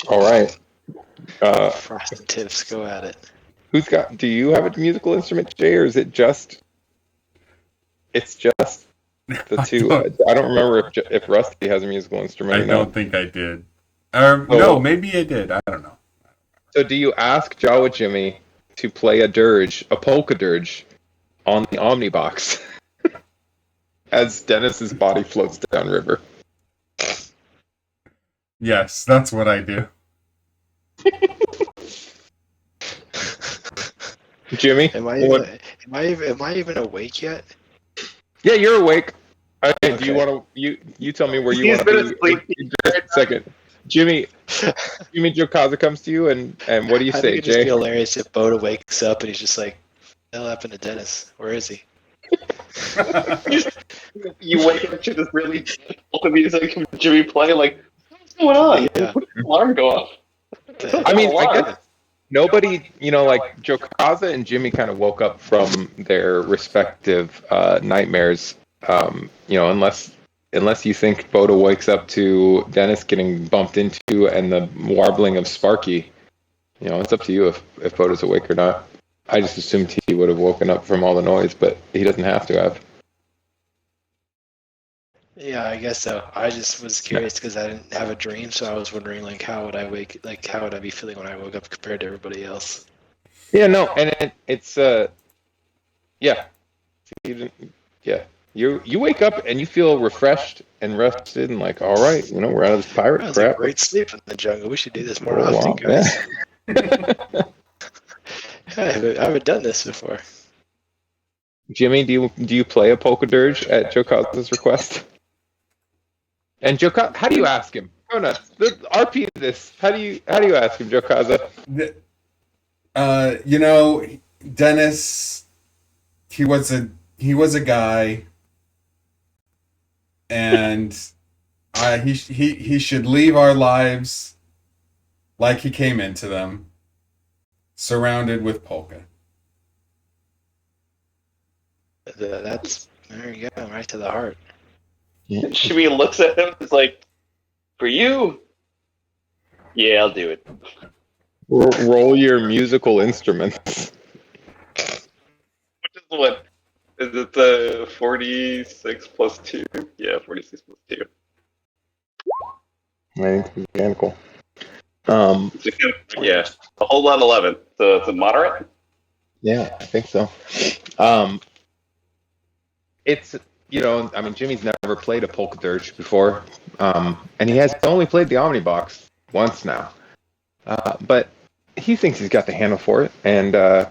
Speaker 1: All right.
Speaker 4: Frost and Tips, go at it.
Speaker 1: Do you have a musical instrument, Jay, or is it just? It's just the two. I don't remember if Rusty has a musical instrument.
Speaker 3: I don't think I did. No, maybe I did. I don't know.
Speaker 1: So do you ask Jawa Jimmy to play a polka dirge, on the Omnibox as Dennis's body floats down river?
Speaker 3: Yes, that's what I do.
Speaker 1: Jimmy,
Speaker 4: am I even awake yet?
Speaker 1: Yeah, you're awake.
Speaker 4: Okay.
Speaker 1: Do you want to? You tell me where you want to be. In just a second, Jimmy. Jowkazza comes to you, and what do you say,
Speaker 4: Jay? It'd just
Speaker 1: Jay?
Speaker 4: be hilarious if Bota wakes up and he's just like, "What the hell happened to Dennis? Where is he?"
Speaker 2: You wake up to this really polka music from Jimmy play, like, what's going on?
Speaker 4: Yeah.
Speaker 2: What did the alarm go off?
Speaker 1: I mean, I guess nobody, like Jowkazza and Jimmy kind of woke up from their respective nightmares, unless you think Bota wakes up to Dennis getting bumped into and the warbling of Sparky. It's up to you if Bota's awake or not. I just assumed he would have woken up from all the noise, but he doesn't have to have.
Speaker 4: Yeah, I guess so. I just was curious because I didn't have a dream, so I was wondering, how would I be feeling when I woke up compared to everybody else?
Speaker 1: Yeah, no, and it's yeah, you wake up and you feel refreshed and rested and like, all right, we're out of this pirate
Speaker 4: That was
Speaker 1: crap.
Speaker 4: a great sleep in the jungle. We should do this more often, guys.
Speaker 1: Yeah.
Speaker 4: I haven't done this before.
Speaker 1: Jimmy, do you play a polka dirge at Jowkazza's request? And Jowkazza, how do you ask him? Oh no, RP this. How do you ask him, Jowkazza?
Speaker 3: Dennis, he was a guy, and he should leave our lives like he came into them, surrounded with polka.
Speaker 4: There you go, right to the heart.
Speaker 2: Jimmy looks at him and is like, for you? Yeah, I'll do it.
Speaker 1: Roll your musical instruments.
Speaker 2: Which is what? Is it the 46 plus 2? Yeah, 46 plus 2.
Speaker 1: I think it's mechanical.
Speaker 2: Yeah, a whole lot 11. So it's a moderate?
Speaker 1: Yeah, I think so. It's, Jimmy's never played a polka dirge before, and he has only played the Omnibox once now. But he thinks he's got the handle for it, and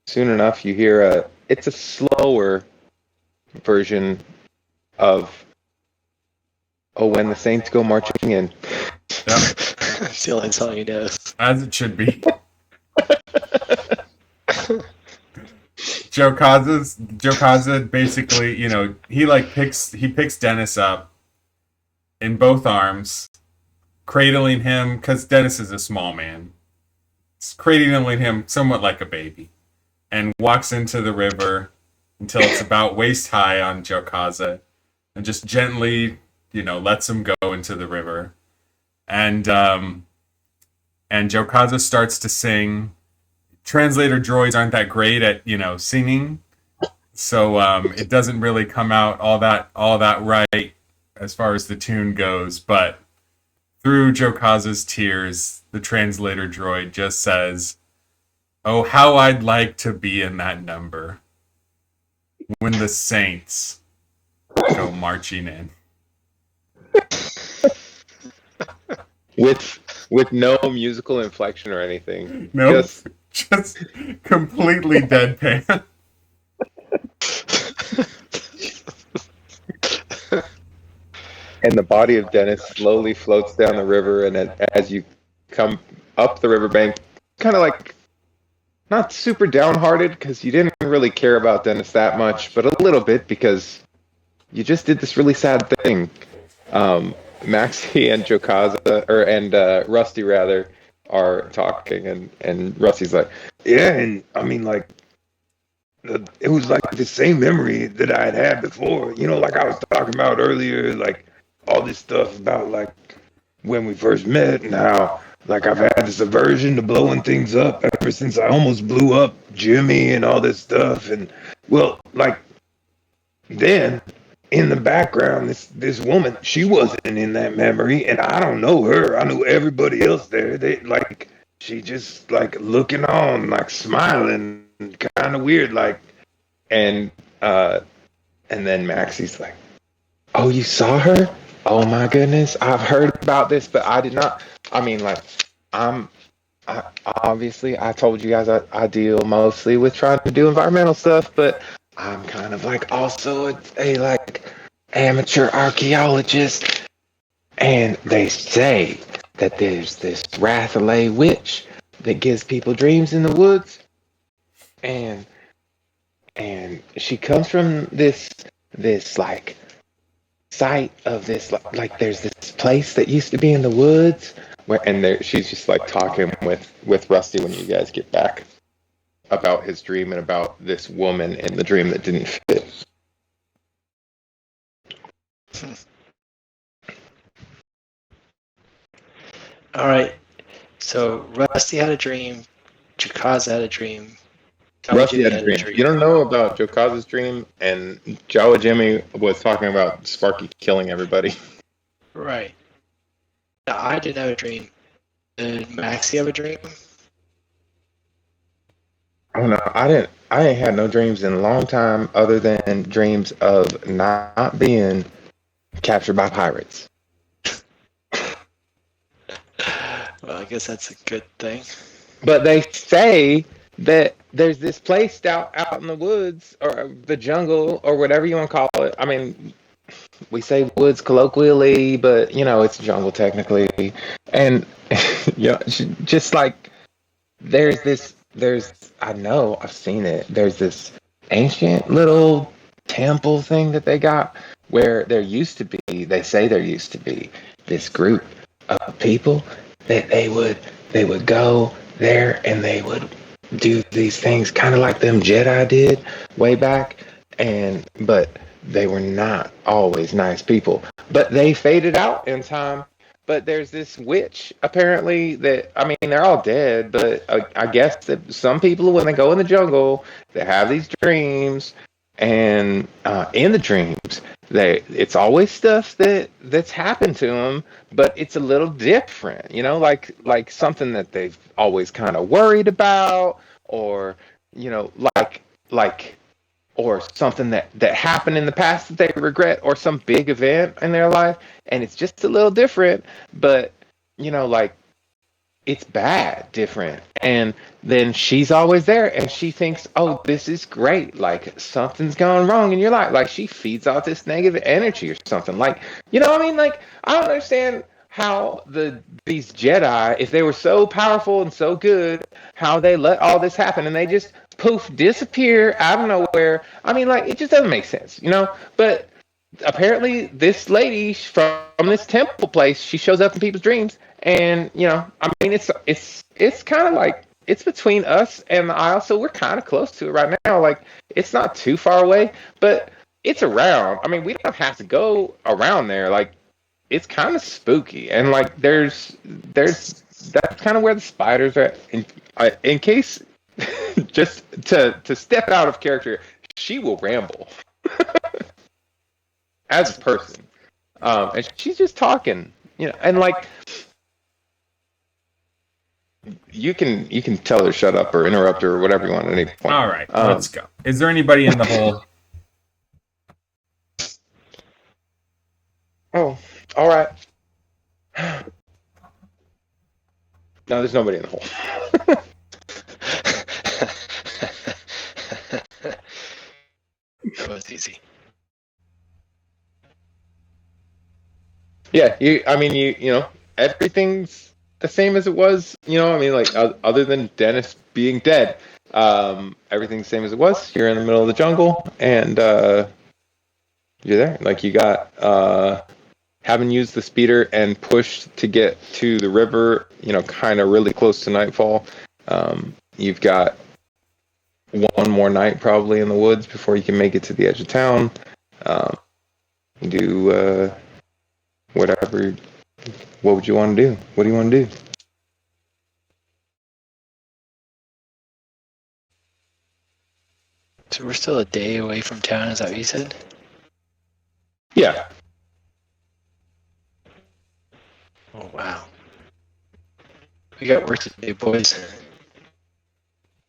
Speaker 1: soon enough you hear it's a slower version of When the Saints Go Marching In.
Speaker 3: Yep.
Speaker 4: It's the only song he knows.
Speaker 3: As it should be. Jowkazza basically, he picks Dennis up in both arms, cradling him, because Dennis is a small man. It's cradling him somewhat like a baby, and walks into the river until it's about waist high on Jowkazza, and just gently, lets him go into the river. And Jowkazza starts to sing. Translator droids aren't that great at, singing. So it doesn't really come out all that right as far as the tune goes, but through Jowkazza's tears, the translator droid just says, "Oh, how I'd like to be in that number when the saints go marching in."
Speaker 1: With no musical inflection or anything.
Speaker 3: Nope. Just completely deadpan.
Speaker 1: And the body of Dennis slowly floats down the river, and as you come up the riverbank, kind of like not super downhearted because you didn't really care about Dennis that much, but a little bit because you just did this really sad thing. Maxie and Jowkazza, and Rusty rather, are talking, and Rusty's like,
Speaker 5: Yeah, and I mean, like, it was like the same memory that I had before. You know, like I was talking about earlier, like all this stuff about like when we first met and how like I've had this aversion to blowing things up ever since I almost blew up Jimmy and all this stuff. And well, like then in the background, this woman, she wasn't in that memory, and I don't know her. I knew everybody else there. They like she just like looking on, like smiling, kind of weird, like.
Speaker 1: and then Maxie's like, "Oh, you saw her? Oh my goodness, I've heard about this, but I did not. I mean, like, obviously I told you guys I deal mostly with trying to do environmental stuff, but I'm kind of like also a like amateur archaeologist, and they say that there's this Rathalay witch that gives people dreams in the woods, and she comes from this like site of this like there's this place that used to be in the woods where she's just like talking with Rusty when you guys get back about his dream and about this woman in the dream that didn't fit."
Speaker 4: All right. So Rusty had a dream. Jowkazza had a dream.
Speaker 1: Rusty had a dream. You don't know about Jowkazza's dream, and Jawa Jimmy was talking about Sparky killing everybody.
Speaker 4: Right. Now, I didn't have a dream. Did Maxie have a dream?
Speaker 1: Oh no, I ain't had no dreams in a long time other than dreams of not being captured by pirates.
Speaker 4: Well, I guess that's a good thing.
Speaker 1: But they say that there's this place out in the woods or the jungle or whatever you want to call it. I mean, we say woods colloquially, but you know it's jungle technically. And yeah, just like there's I know I've seen it. There's this ancient little temple thing that they got where there used to be. They say there used to be this group of people that they would go there and they would do these things kind of like them Jedi did way back, but they were not always nice people, but they faded out in time. But there's this witch apparently that, I mean, they're all dead, but I guess that some people when they go in the jungle they have these dreams, and in the dreams it's always stuff that's happened to them, but it's a little different, you know, like something that they've always kind of worried about, or you know, like or something that happened in the past that they regret, or some big event in their life, and it's just a little different, but you know, like it's bad different. And then she's always there and she thinks, oh, this is great, like something's gone wrong in your life, like she feeds off this negative energy or something, like, you know what I mean? Like, I don't understand how these Jedi, if they were so powerful and so good, how they let all this happen and they just poof disappear out of nowhere. I mean, like, it just doesn't make sense, you know? But apparently this lady from this temple place, she shows up in people's dreams, and you know, I mean, it's kind of like it's between us and the Isle, so we're kind of close to it right now. Like, it's not too far away, but it's around. I mean, we don't have to go around there. Like, it's kind of spooky, and like there's that's kind of where the spiders are at. In case, just to step out of character, she will ramble as a person. And she's just talking, and like you can tell her shut up or interrupt her or whatever you want at any point.
Speaker 3: All right, let's go. Is there anybody in the hole?
Speaker 1: Oh, all right. No, there's nobody in the hole.
Speaker 4: That was easy.
Speaker 1: Yeah, you know, everything's the same as it was. Like other than Dennis being dead, everything's the same as it was. You're in the middle of the jungle, and you're there. Like you got having used the speeder and pushed to get to the river, kind of really close to nightfall. You've got one more night probably in the woods before you can make it to the edge of town. You do whatever. What would you want to do? What do you want to do?
Speaker 4: So we're still a day away from town, is that what you said?
Speaker 1: Yeah.
Speaker 4: Oh, wow. We got work to do, boys.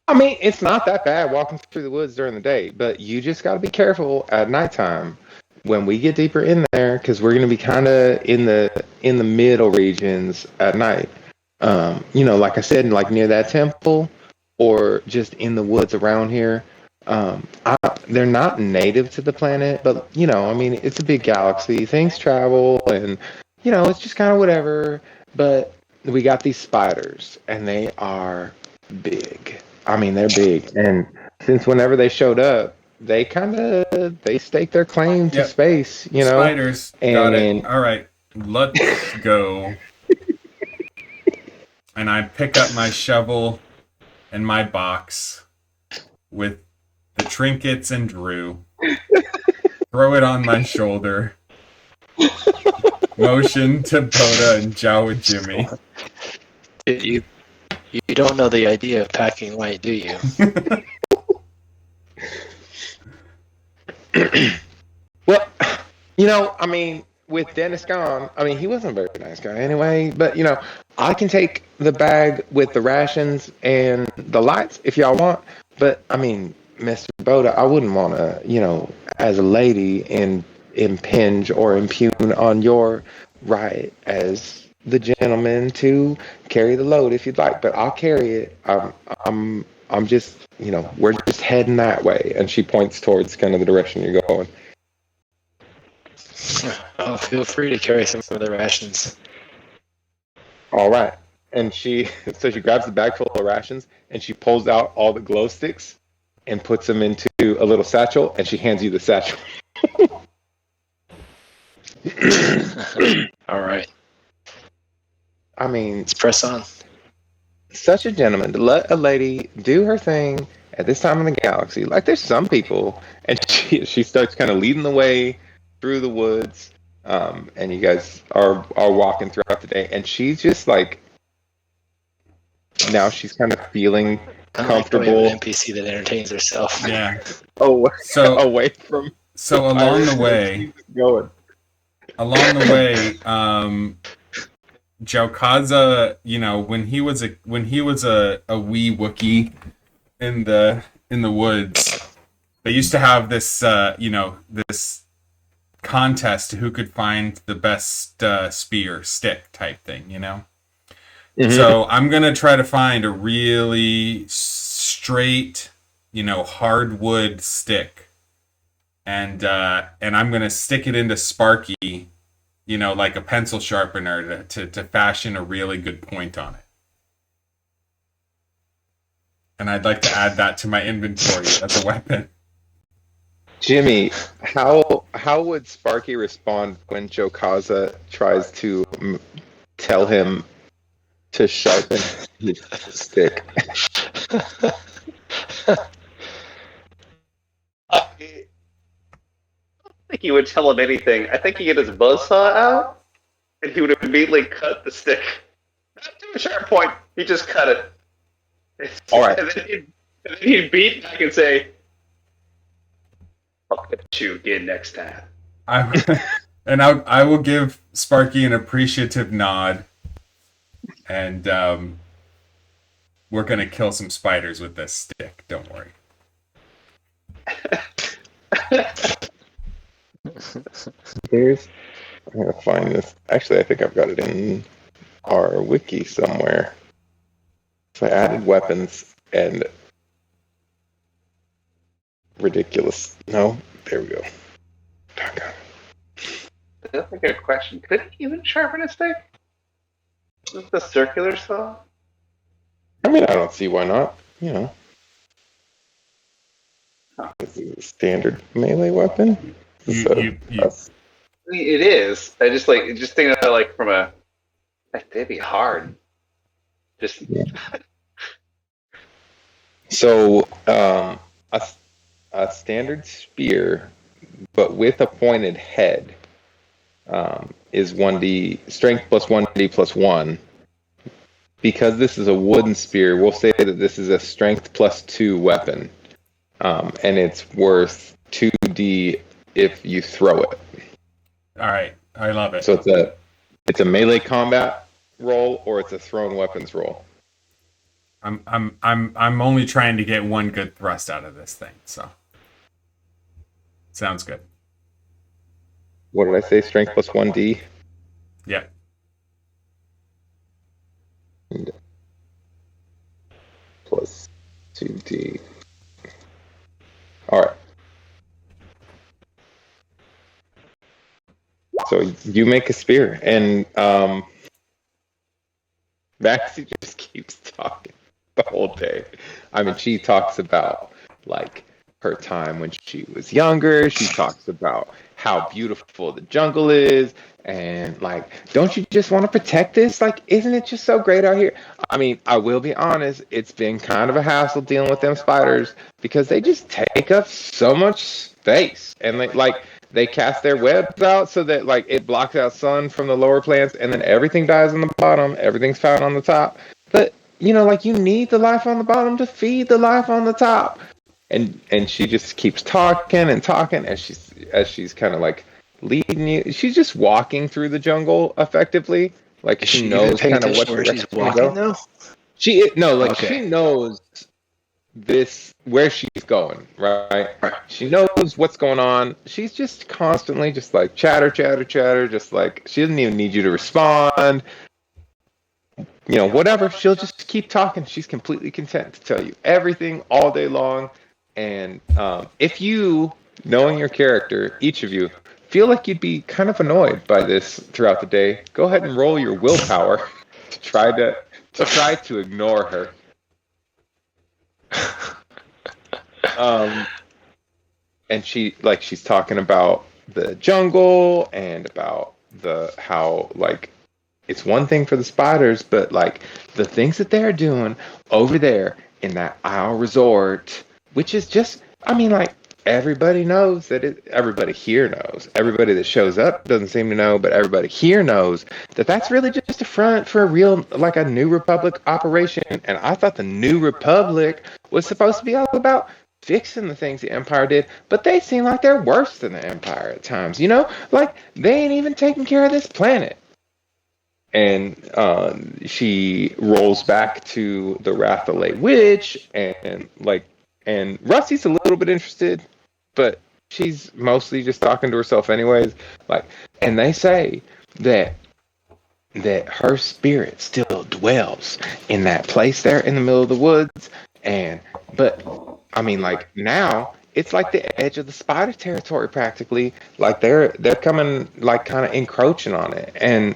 Speaker 1: I mean, it's not that bad walking through the woods during the day, but you just got to be careful at nighttime when we get deeper in there, because we're going to be kind of in the middle regions at night. Like I said, like near that temple, or just in the woods around here. They're not native to the planet, but it's a big galaxy. Things travel, and it's just kind of whatever. But we got these spiders, and they are big. They're big, and since whenever they showed up, they staked their claim to space.
Speaker 3: Spiders.
Speaker 1: and
Speaker 3: Got it. All right, let's go. And I pick up my shovel and my box with the trinkets and Drew. Throw it on my shoulder. Motion to Bota and Jawa Jimmy.
Speaker 4: You don't know the idea of packing light, do you?
Speaker 1: Well, with Dennis gone, he wasn't a very nice guy anyway. But I can take the bag with the rations and the lights if y'all want. But Mr. Bota, I wouldn't want to, as a lady, impinge or impugn on your right as the gentleman to carry the load if you'd like. But I'll carry it. I'm just, we're just heading that way. And she points towards kind of the direction you're going.
Speaker 4: Oh, feel free to carry some of the rations.
Speaker 1: All right. And she grabs the bag full of rations and she pulls out all the glow sticks and puts them into a little satchel, and she hands you the satchel.
Speaker 4: All right.
Speaker 1: Let's
Speaker 4: press on.
Speaker 1: Such a gentleman to let a lady do her thing at this time in the galaxy. Like, there's some people, and she starts kind of leading the way through the woods, and you guys are walking throughout the day, and she's just like, now she's kind of feeling comfortable.
Speaker 4: Like an NPC that entertains herself.
Speaker 3: Yeah.
Speaker 1: Away from.
Speaker 3: So along the way, Jowkazza, when he was a wee Wookiee in the woods, they used to have this this contest to who could find the best spear stick type thing, Mm-hmm. So I'm gonna try to find a really straight, hardwood stick, and I'm gonna stick it into Sparky, like a pencil sharpener to fashion a really good point on it. And I'd like to add that to my inventory as a weapon.
Speaker 1: Jimmy, how would Sparky respond when Jowkazza tries to tell him to sharpen his stick?
Speaker 2: I don't think he would tell him anything. I think he'd get his buzzsaw out, and he would immediately cut the stick. Not to a sharp point, he just cut it.
Speaker 1: All right.
Speaker 2: And then he'd beat back and say, I'll catch you again next time.
Speaker 3: I will give Sparky an appreciative nod, and we're gonna kill some spiders with this stick. Don't worry.
Speaker 5: I'm gonna find this. Actually, I think I've got it in our wiki somewhere. So I added weapons and ridiculous. No, there we go. Doggone.
Speaker 2: That's a good question. Could he even sharpen a stick? Is it the circular saw?
Speaker 5: I mean, I don't see why not. You know,
Speaker 2: Huh.
Speaker 5: this is a standard melee weapon. So
Speaker 3: You-
Speaker 5: that's-
Speaker 2: I mean, it is. I just thinking about it, like from a. That'd be hard. Just
Speaker 5: So a standard spear, but with a pointed head, is 1d strength plus 1d plus 1. Because this is a wooden spear, we'll say that this is a strength plus 2 weapon, and it's worth 2d if you throw it.
Speaker 3: All right, I love it.
Speaker 5: So it's a melee combat roll or it's a thrown weapons roll.
Speaker 3: I'm only trying to get one good thrust out of this thing, so sounds good.
Speaker 5: What did I say? Strength plus 1d.
Speaker 3: Yeah.
Speaker 5: Plus 2d. All right. So you make a spear, and Maxie just keeps talking the whole day. I mean, she talks about like her time when she was younger. She talks about how beautiful the jungle is, and like, don't you just want to protect this? Like, isn't it just so great out here? I mean, I will be honest, it's been kind of a hassle dealing with them spiders because they just take up so much space, and they cast their webs out so that like it blocks out sun from the lower plants, and then everything dies on the bottom. Everything's found on the top, but you know, like you need the life on the bottom to feed the life on the top. And she just keeps talking and talking as she's kind of like leading you. She's just walking through the jungle effectively. Like
Speaker 4: Is
Speaker 5: she
Speaker 4: she
Speaker 5: knows
Speaker 4: even paying
Speaker 5: kind of what
Speaker 4: attention where she's
Speaker 5: direction to go.
Speaker 4: walking though?
Speaker 5: She
Speaker 4: Okay.
Speaker 5: knows this where she's going, right? She knows what's going on. She's just constantly just like chatter, just like she doesn't even need you to respond. You know, whatever. She'll just keep talking. She's completely content to tell you everything all day long. And if you, knowing your character, each of you, feel like you'd be kind of annoyed by this throughout the day, go ahead and roll your willpower to try to ignore her. And she's talking about the jungle and about how like it's one thing for the spiders, but like the things that they're doing over there in that Isle Resort, which is just, I mean, like everybody knows everybody here knows. Everybody that shows up doesn't seem to know, but everybody here knows that that's really just a front for a real, like a New Republic operation. And I thought the New Republic was supposed to be all about fixing the things the Empire did, but they seem like they're worse than the Empire at times, you know? Like, they ain't even taking care of this planet. And she rolls back to the Rathalay witch, and Rusty's a little bit interested, but she's mostly just talking to herself anyways. Like, and they say that her spirit still dwells in that place there in the middle of the woods, but I mean, like now it's like the edge of the spider territory practically. Like they're coming, like kind of encroaching on it, and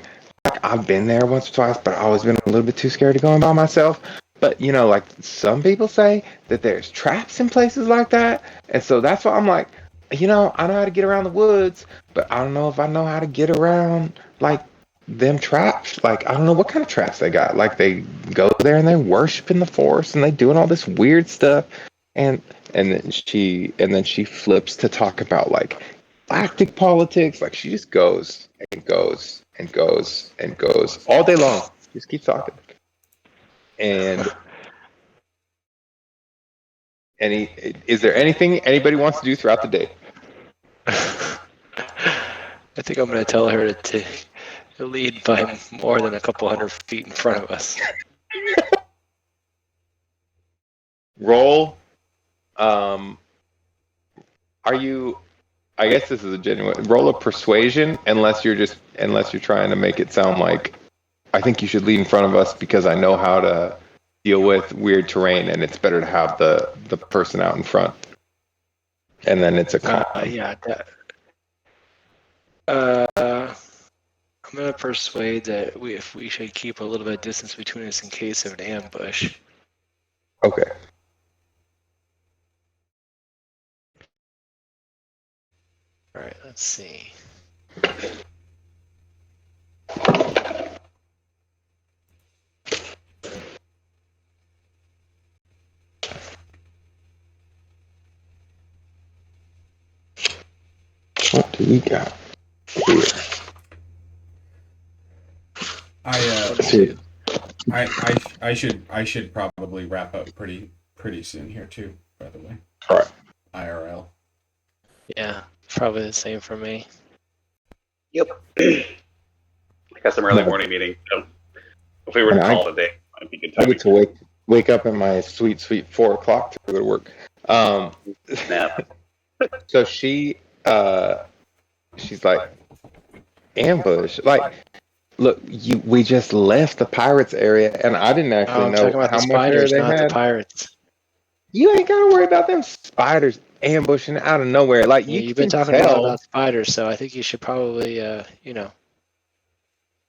Speaker 5: I've been there once or twice, but I've always been a little bit too scared to go in by myself. But you know, like some people say that there's traps in places like that, and so that's why I'm like, you know, I know how to get around the woods, but I don't know if I know how to get around like them traps. Like I don't know what kind of traps they got. Like they go there and they worship in the forest and they doing all this weird stuff, and then she flips to talk about like galactic politics. Like she just goes and goes and goes and goes all day long. Just keep talking. And is there anything anybody wants to do throughout the day?
Speaker 4: I think I'm going to tell her to lead by more than a couple 100 feet in front of us.
Speaker 1: Roll. Are you? I guess this is a genuine roll of persuasion, unless you're trying to make it sound like I think you should lead in front of us because I know how to deal with weird terrain, and it's better to have the person out in front. And then it's a con.
Speaker 4: Yeah. I'm going to persuade that if we should keep a little bit of distance between us in case of an ambush.
Speaker 1: Okay.
Speaker 4: All right, let's see.
Speaker 1: What do we got here?
Speaker 3: I should probably wrap up pretty soon here too, by the way.
Speaker 1: All right.
Speaker 3: IRL.
Speaker 4: Yeah, probably the same for me.
Speaker 2: Yep. I got some early morning meeting, so if we were to call it a day, might be good
Speaker 1: I
Speaker 2: time.
Speaker 1: get to wake up in my sweet 4:00 to go to work.
Speaker 2: Snap.
Speaker 1: So she's like, ambush. Like, look, we just left the pirates area, and I didn't actually
Speaker 4: I'm
Speaker 1: know
Speaker 4: talking about
Speaker 1: how
Speaker 4: the
Speaker 1: much area
Speaker 4: spiders,
Speaker 1: they
Speaker 4: not
Speaker 1: had.
Speaker 4: the pirates.
Speaker 1: You ain't gotta worry about them spiders ambushing out of nowhere. Like,
Speaker 4: Yeah,
Speaker 1: you
Speaker 4: you've
Speaker 1: can
Speaker 4: been talking a lot
Speaker 1: tell.
Speaker 4: about spiders, so I think you should probably,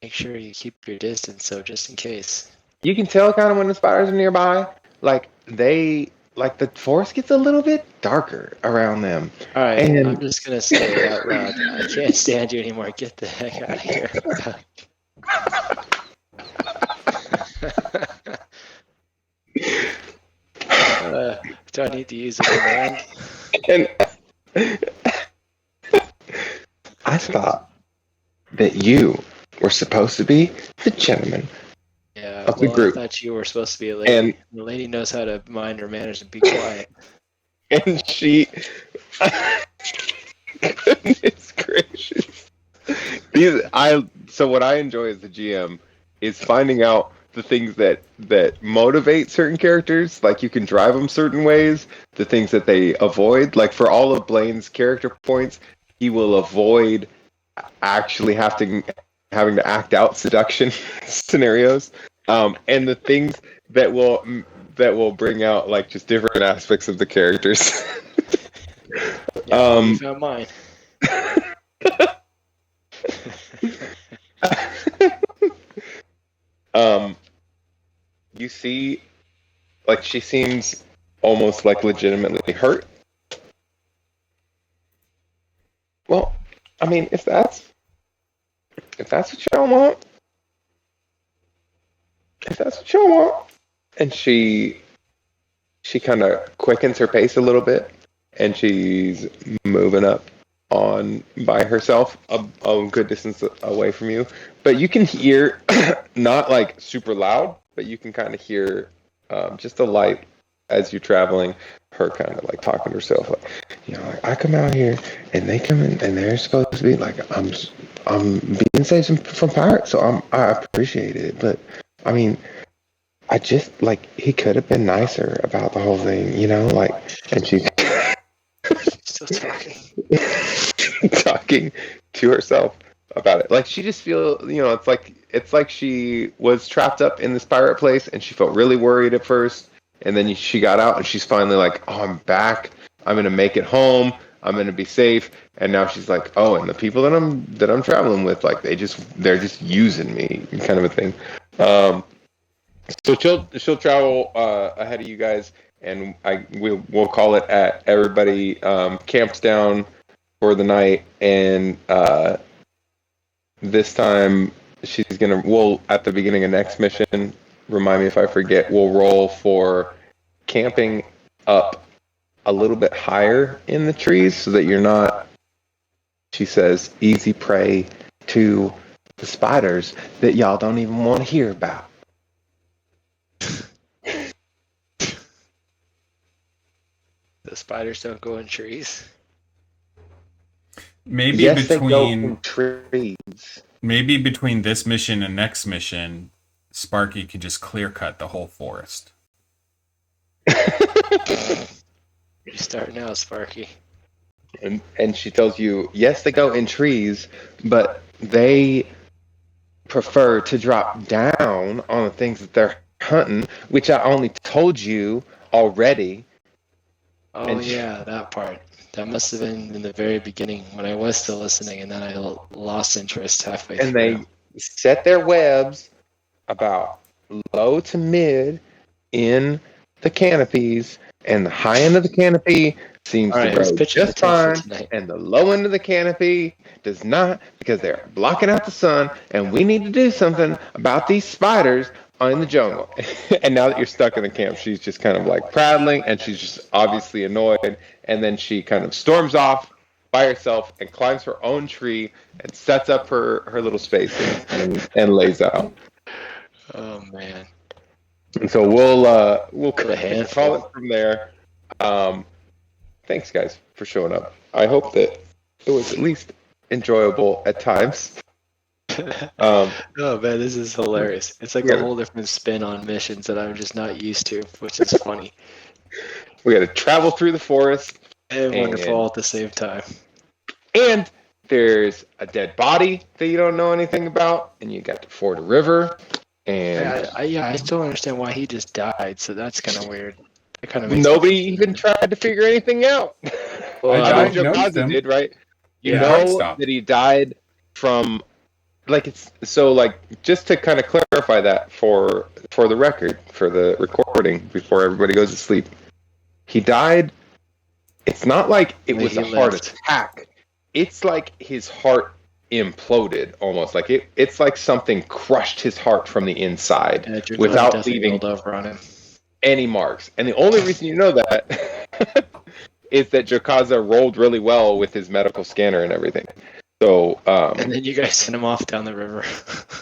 Speaker 4: make sure you keep your distance, so just in case.
Speaker 1: You can tell kind of when the spiders are nearby. Like, the forest gets a little bit darker around them.
Speaker 4: All right,
Speaker 1: And
Speaker 4: I'm just going to say it out loud. I can't stand you anymore. Get the heck out of here. Do I need to use a command?
Speaker 1: And I thought that you were supposed to be the gentleman
Speaker 4: Yeah,
Speaker 1: of the
Speaker 4: well, I
Speaker 1: group.
Speaker 4: thought you were supposed to be a lady.
Speaker 1: And
Speaker 4: the lady knows how to mind her manners and be quiet.
Speaker 1: and she goodness gracious. So what I enjoy as the GM is finding out the things that motivate certain characters. Like, you can drive them certain ways, the things that they avoid. Like, for all of Blaine's character points, he will avoid actually having to act out seduction scenarios, and the things that will bring out, like, just different aspects of the characters.
Speaker 4: Yeah, you found mine.
Speaker 1: You see, like, she seems almost like legitimately hurt. Well, I mean, if that's what y'all want, and she kind of quickens her pace a little bit, and she's moving up on by herself a good distance away from you, but you can hear not like super loud, but you can kind of hear just a light as you're traveling, her kind of like talking to herself, like, like, I come out here and they come in and they're supposed to be like, I'm being saved from pirates, so I appreciate it, but I mean, I just, like, he could have been nicer about the whole thing, like, and she's
Speaker 4: Still talking.
Speaker 1: talking to herself about it. Like, she just feel, it's like she was trapped up in this pirate place and she felt really worried at first, and then she got out and she's finally like, oh, I'm back. I'm gonna make it home. I'm gonna be safe. And now she's like, oh, and the people that I'm traveling with, like, they're just using me, kind of a thing. So she'll travel ahead of you guys, and we'll call it at everybody camps down for the night, and this time we'll, at the beginning of next mission, remind me if I forget, we'll roll for camping up a little bit higher in the trees so that you're not, she says, easy prey to the spiders that y'all don't even want to hear about.
Speaker 4: The spiders don't go in trees.
Speaker 3: Maybe
Speaker 5: Yes, they go
Speaker 3: between
Speaker 5: in trees.
Speaker 3: maybe between this mission and next mission, Sparky could just clear cut the whole forest.
Speaker 4: You start now, Sparky.
Speaker 5: And she tells you, yes, they go in trees, but they prefer to drop down on the things that they're hunting, which I only told you already.
Speaker 4: Oh
Speaker 5: And
Speaker 4: yeah, that part. That must have been in the very beginning when I was still listening, and then I lost interest halfway
Speaker 5: And
Speaker 4: through.
Speaker 5: they set their webs about low to mid in the canopies, and the high end of the canopy seems
Speaker 4: All right,
Speaker 5: to
Speaker 4: who's
Speaker 5: grow
Speaker 4: pitching the
Speaker 5: just
Speaker 4: tent
Speaker 5: fine,
Speaker 4: for tonight?
Speaker 5: and the low end of the canopy does not, because they're blocking out the sun, and we need to do something about these spiders in the jungle. And now that you're stuck in the camp, she's just kind of like prattling, and she's just obviously annoyed, and then she kind of storms off by herself and climbs her own tree and sets up her little space and lays out.
Speaker 4: Oh man.
Speaker 5: And so we'll
Speaker 4: What a handful.
Speaker 5: call it from there. Thanks guys for showing up. I hope that it was at least enjoyable at times.
Speaker 4: Oh man, this is hilarious. It's like
Speaker 5: Yeah.
Speaker 4: a whole different spin on missions that I'm just not used to, which is funny
Speaker 5: We got to travel through the forest,
Speaker 4: and wonderful all at the same time.
Speaker 5: and there's a dead body that you don't know anything about, and you got to ford a river, and
Speaker 4: I still don't understand why he just died, so that's kind of weird. It kind of makes
Speaker 5: nobody even tried to figure anything out.
Speaker 4: Well,
Speaker 3: I
Speaker 5: I
Speaker 3: don't
Speaker 5: know
Speaker 3: know
Speaker 5: Jowkazza
Speaker 3: them.
Speaker 5: did, right? You
Speaker 4: Yeah.
Speaker 3: Heart
Speaker 5: know
Speaker 3: stop.
Speaker 5: that he died from, like, it's so, like, just to kind of clarify that for the record, for the recording before everybody goes to sleep. He died. It's not like it
Speaker 4: He
Speaker 5: was a heart
Speaker 4: lived.
Speaker 5: attack. It's like his heart imploded almost. Like it's like something crushed his heart from the inside
Speaker 4: Jowkazza
Speaker 5: without
Speaker 4: definitely
Speaker 5: leaving
Speaker 4: rolled over on him.
Speaker 5: any marks. And the only reason you know that is that Jowkazza rolled really well with his medical scanner and everything. So,
Speaker 4: And then you guys sent him off down the river.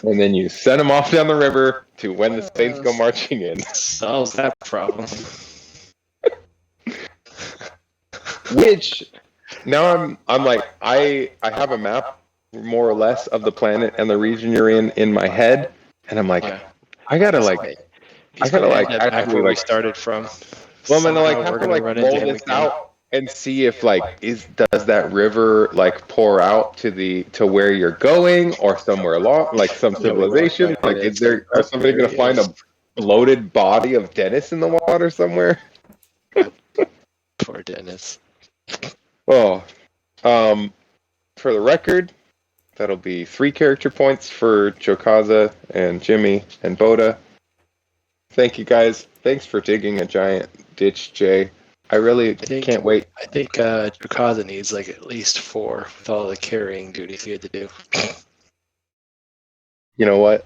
Speaker 5: and then you send him off down the river to when the Saints go marching in.
Speaker 4: Solves that problem.
Speaker 5: Which now I'm like I have a map more or less of the planet and the region you're in my head, and I'm like
Speaker 4: Yeah.
Speaker 5: I gotta like
Speaker 4: He's
Speaker 5: I gotta,
Speaker 4: gonna
Speaker 5: like,
Speaker 4: end up back
Speaker 5: actually,
Speaker 4: where we
Speaker 5: like-
Speaker 4: started from.
Speaker 5: well, I'm gonna like
Speaker 4: Somehow
Speaker 5: have
Speaker 4: we're
Speaker 5: to
Speaker 4: gonna
Speaker 5: like
Speaker 4: run into
Speaker 5: roll
Speaker 4: him
Speaker 5: this
Speaker 4: again.
Speaker 5: out and see if like does that river like pour out to where you're going or somewhere along like some
Speaker 4: Yeah, we walked
Speaker 5: civilization?
Speaker 4: right
Speaker 5: Like
Speaker 4: in,
Speaker 5: is there are somebody
Speaker 4: there
Speaker 5: gonna find
Speaker 4: he is.
Speaker 5: a bloated body of Dennis in the water somewhere?
Speaker 4: Poor Dennis.
Speaker 5: Oh, for the record, that'll be 3 character points for Jowkazza and Jimmy and Bota. Thank you guys. Thanks for digging a giant ditch, Jay. I really can't wait.
Speaker 4: I think Jowkazza needs like at least 4 with all the carrying duties he had to do.
Speaker 5: You know what?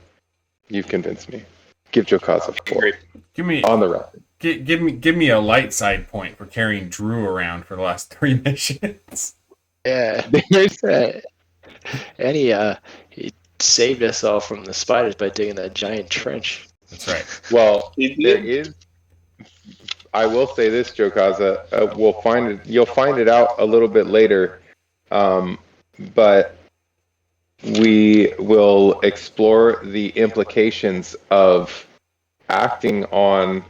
Speaker 5: You've convinced me. Give Jowkazza 4
Speaker 2: Great.
Speaker 3: Give me
Speaker 5: on the record.
Speaker 3: give me a light side point for carrying Drew around for the last 3 missions.
Speaker 4: Yeah. And he saved us all from the spiders by digging that giant trench.
Speaker 3: That's right.
Speaker 5: Well,
Speaker 2: Did
Speaker 5: there
Speaker 2: you?
Speaker 5: is. I will say this, Jowkazza. We'll find it. You'll find it out a little bit later, but we will explore the implications of acting on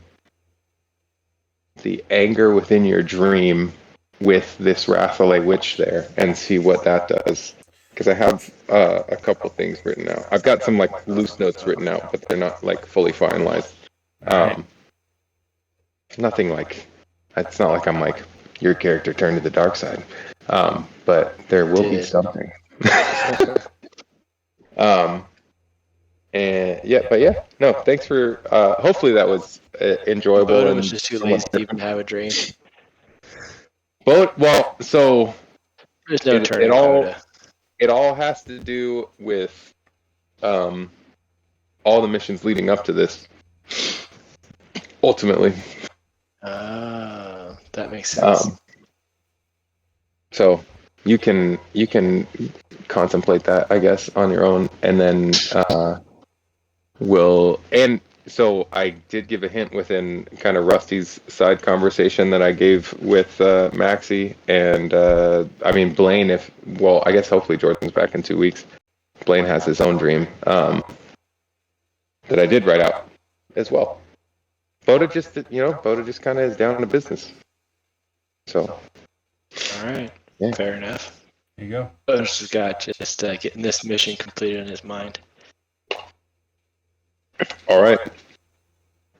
Speaker 5: the anger within your dream with this Rathalay witch there, and see what that does. Because I have a couple things written out. I've got some like loose notes written out, but they're not like fully finalized. Nothing like it's not like I'm like your character turned to the dark side, but there will be
Speaker 4: Did.
Speaker 5: something. And yeah, no, thanks for. Hopefully that was enjoyable.
Speaker 4: Bota
Speaker 5: and
Speaker 4: was just too
Speaker 5: somewhat
Speaker 4: lazy to even have a dream.
Speaker 5: But well, so
Speaker 4: There's no
Speaker 5: It-
Speaker 4: turning
Speaker 5: it all-
Speaker 4: Bota.
Speaker 5: it all has to do with all the missions leading up to this. Ultimately,
Speaker 4: That makes sense.
Speaker 5: so you can contemplate that, I guess, on your own, and then we'll and
Speaker 1: So I did give a hint within kind of Rusty's side conversation that I gave with Maxie, and I mean Blaine. I guess hopefully Jordan's back in 2 weeks. Blaine has his own dream that I did write out as well. Bota just kind of is down to business. So.
Speaker 4: All right.
Speaker 1: Yeah.
Speaker 4: Fair enough.
Speaker 3: There you go.
Speaker 4: Botus has got just getting this mission completed in his mind.
Speaker 1: All right.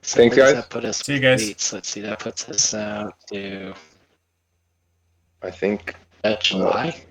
Speaker 4: So
Speaker 1: Thanks,
Speaker 4: where does
Speaker 1: guys.
Speaker 4: that put us?
Speaker 3: See you guys.
Speaker 4: Weeks? Let's see. That puts us out to
Speaker 1: I think
Speaker 4: July.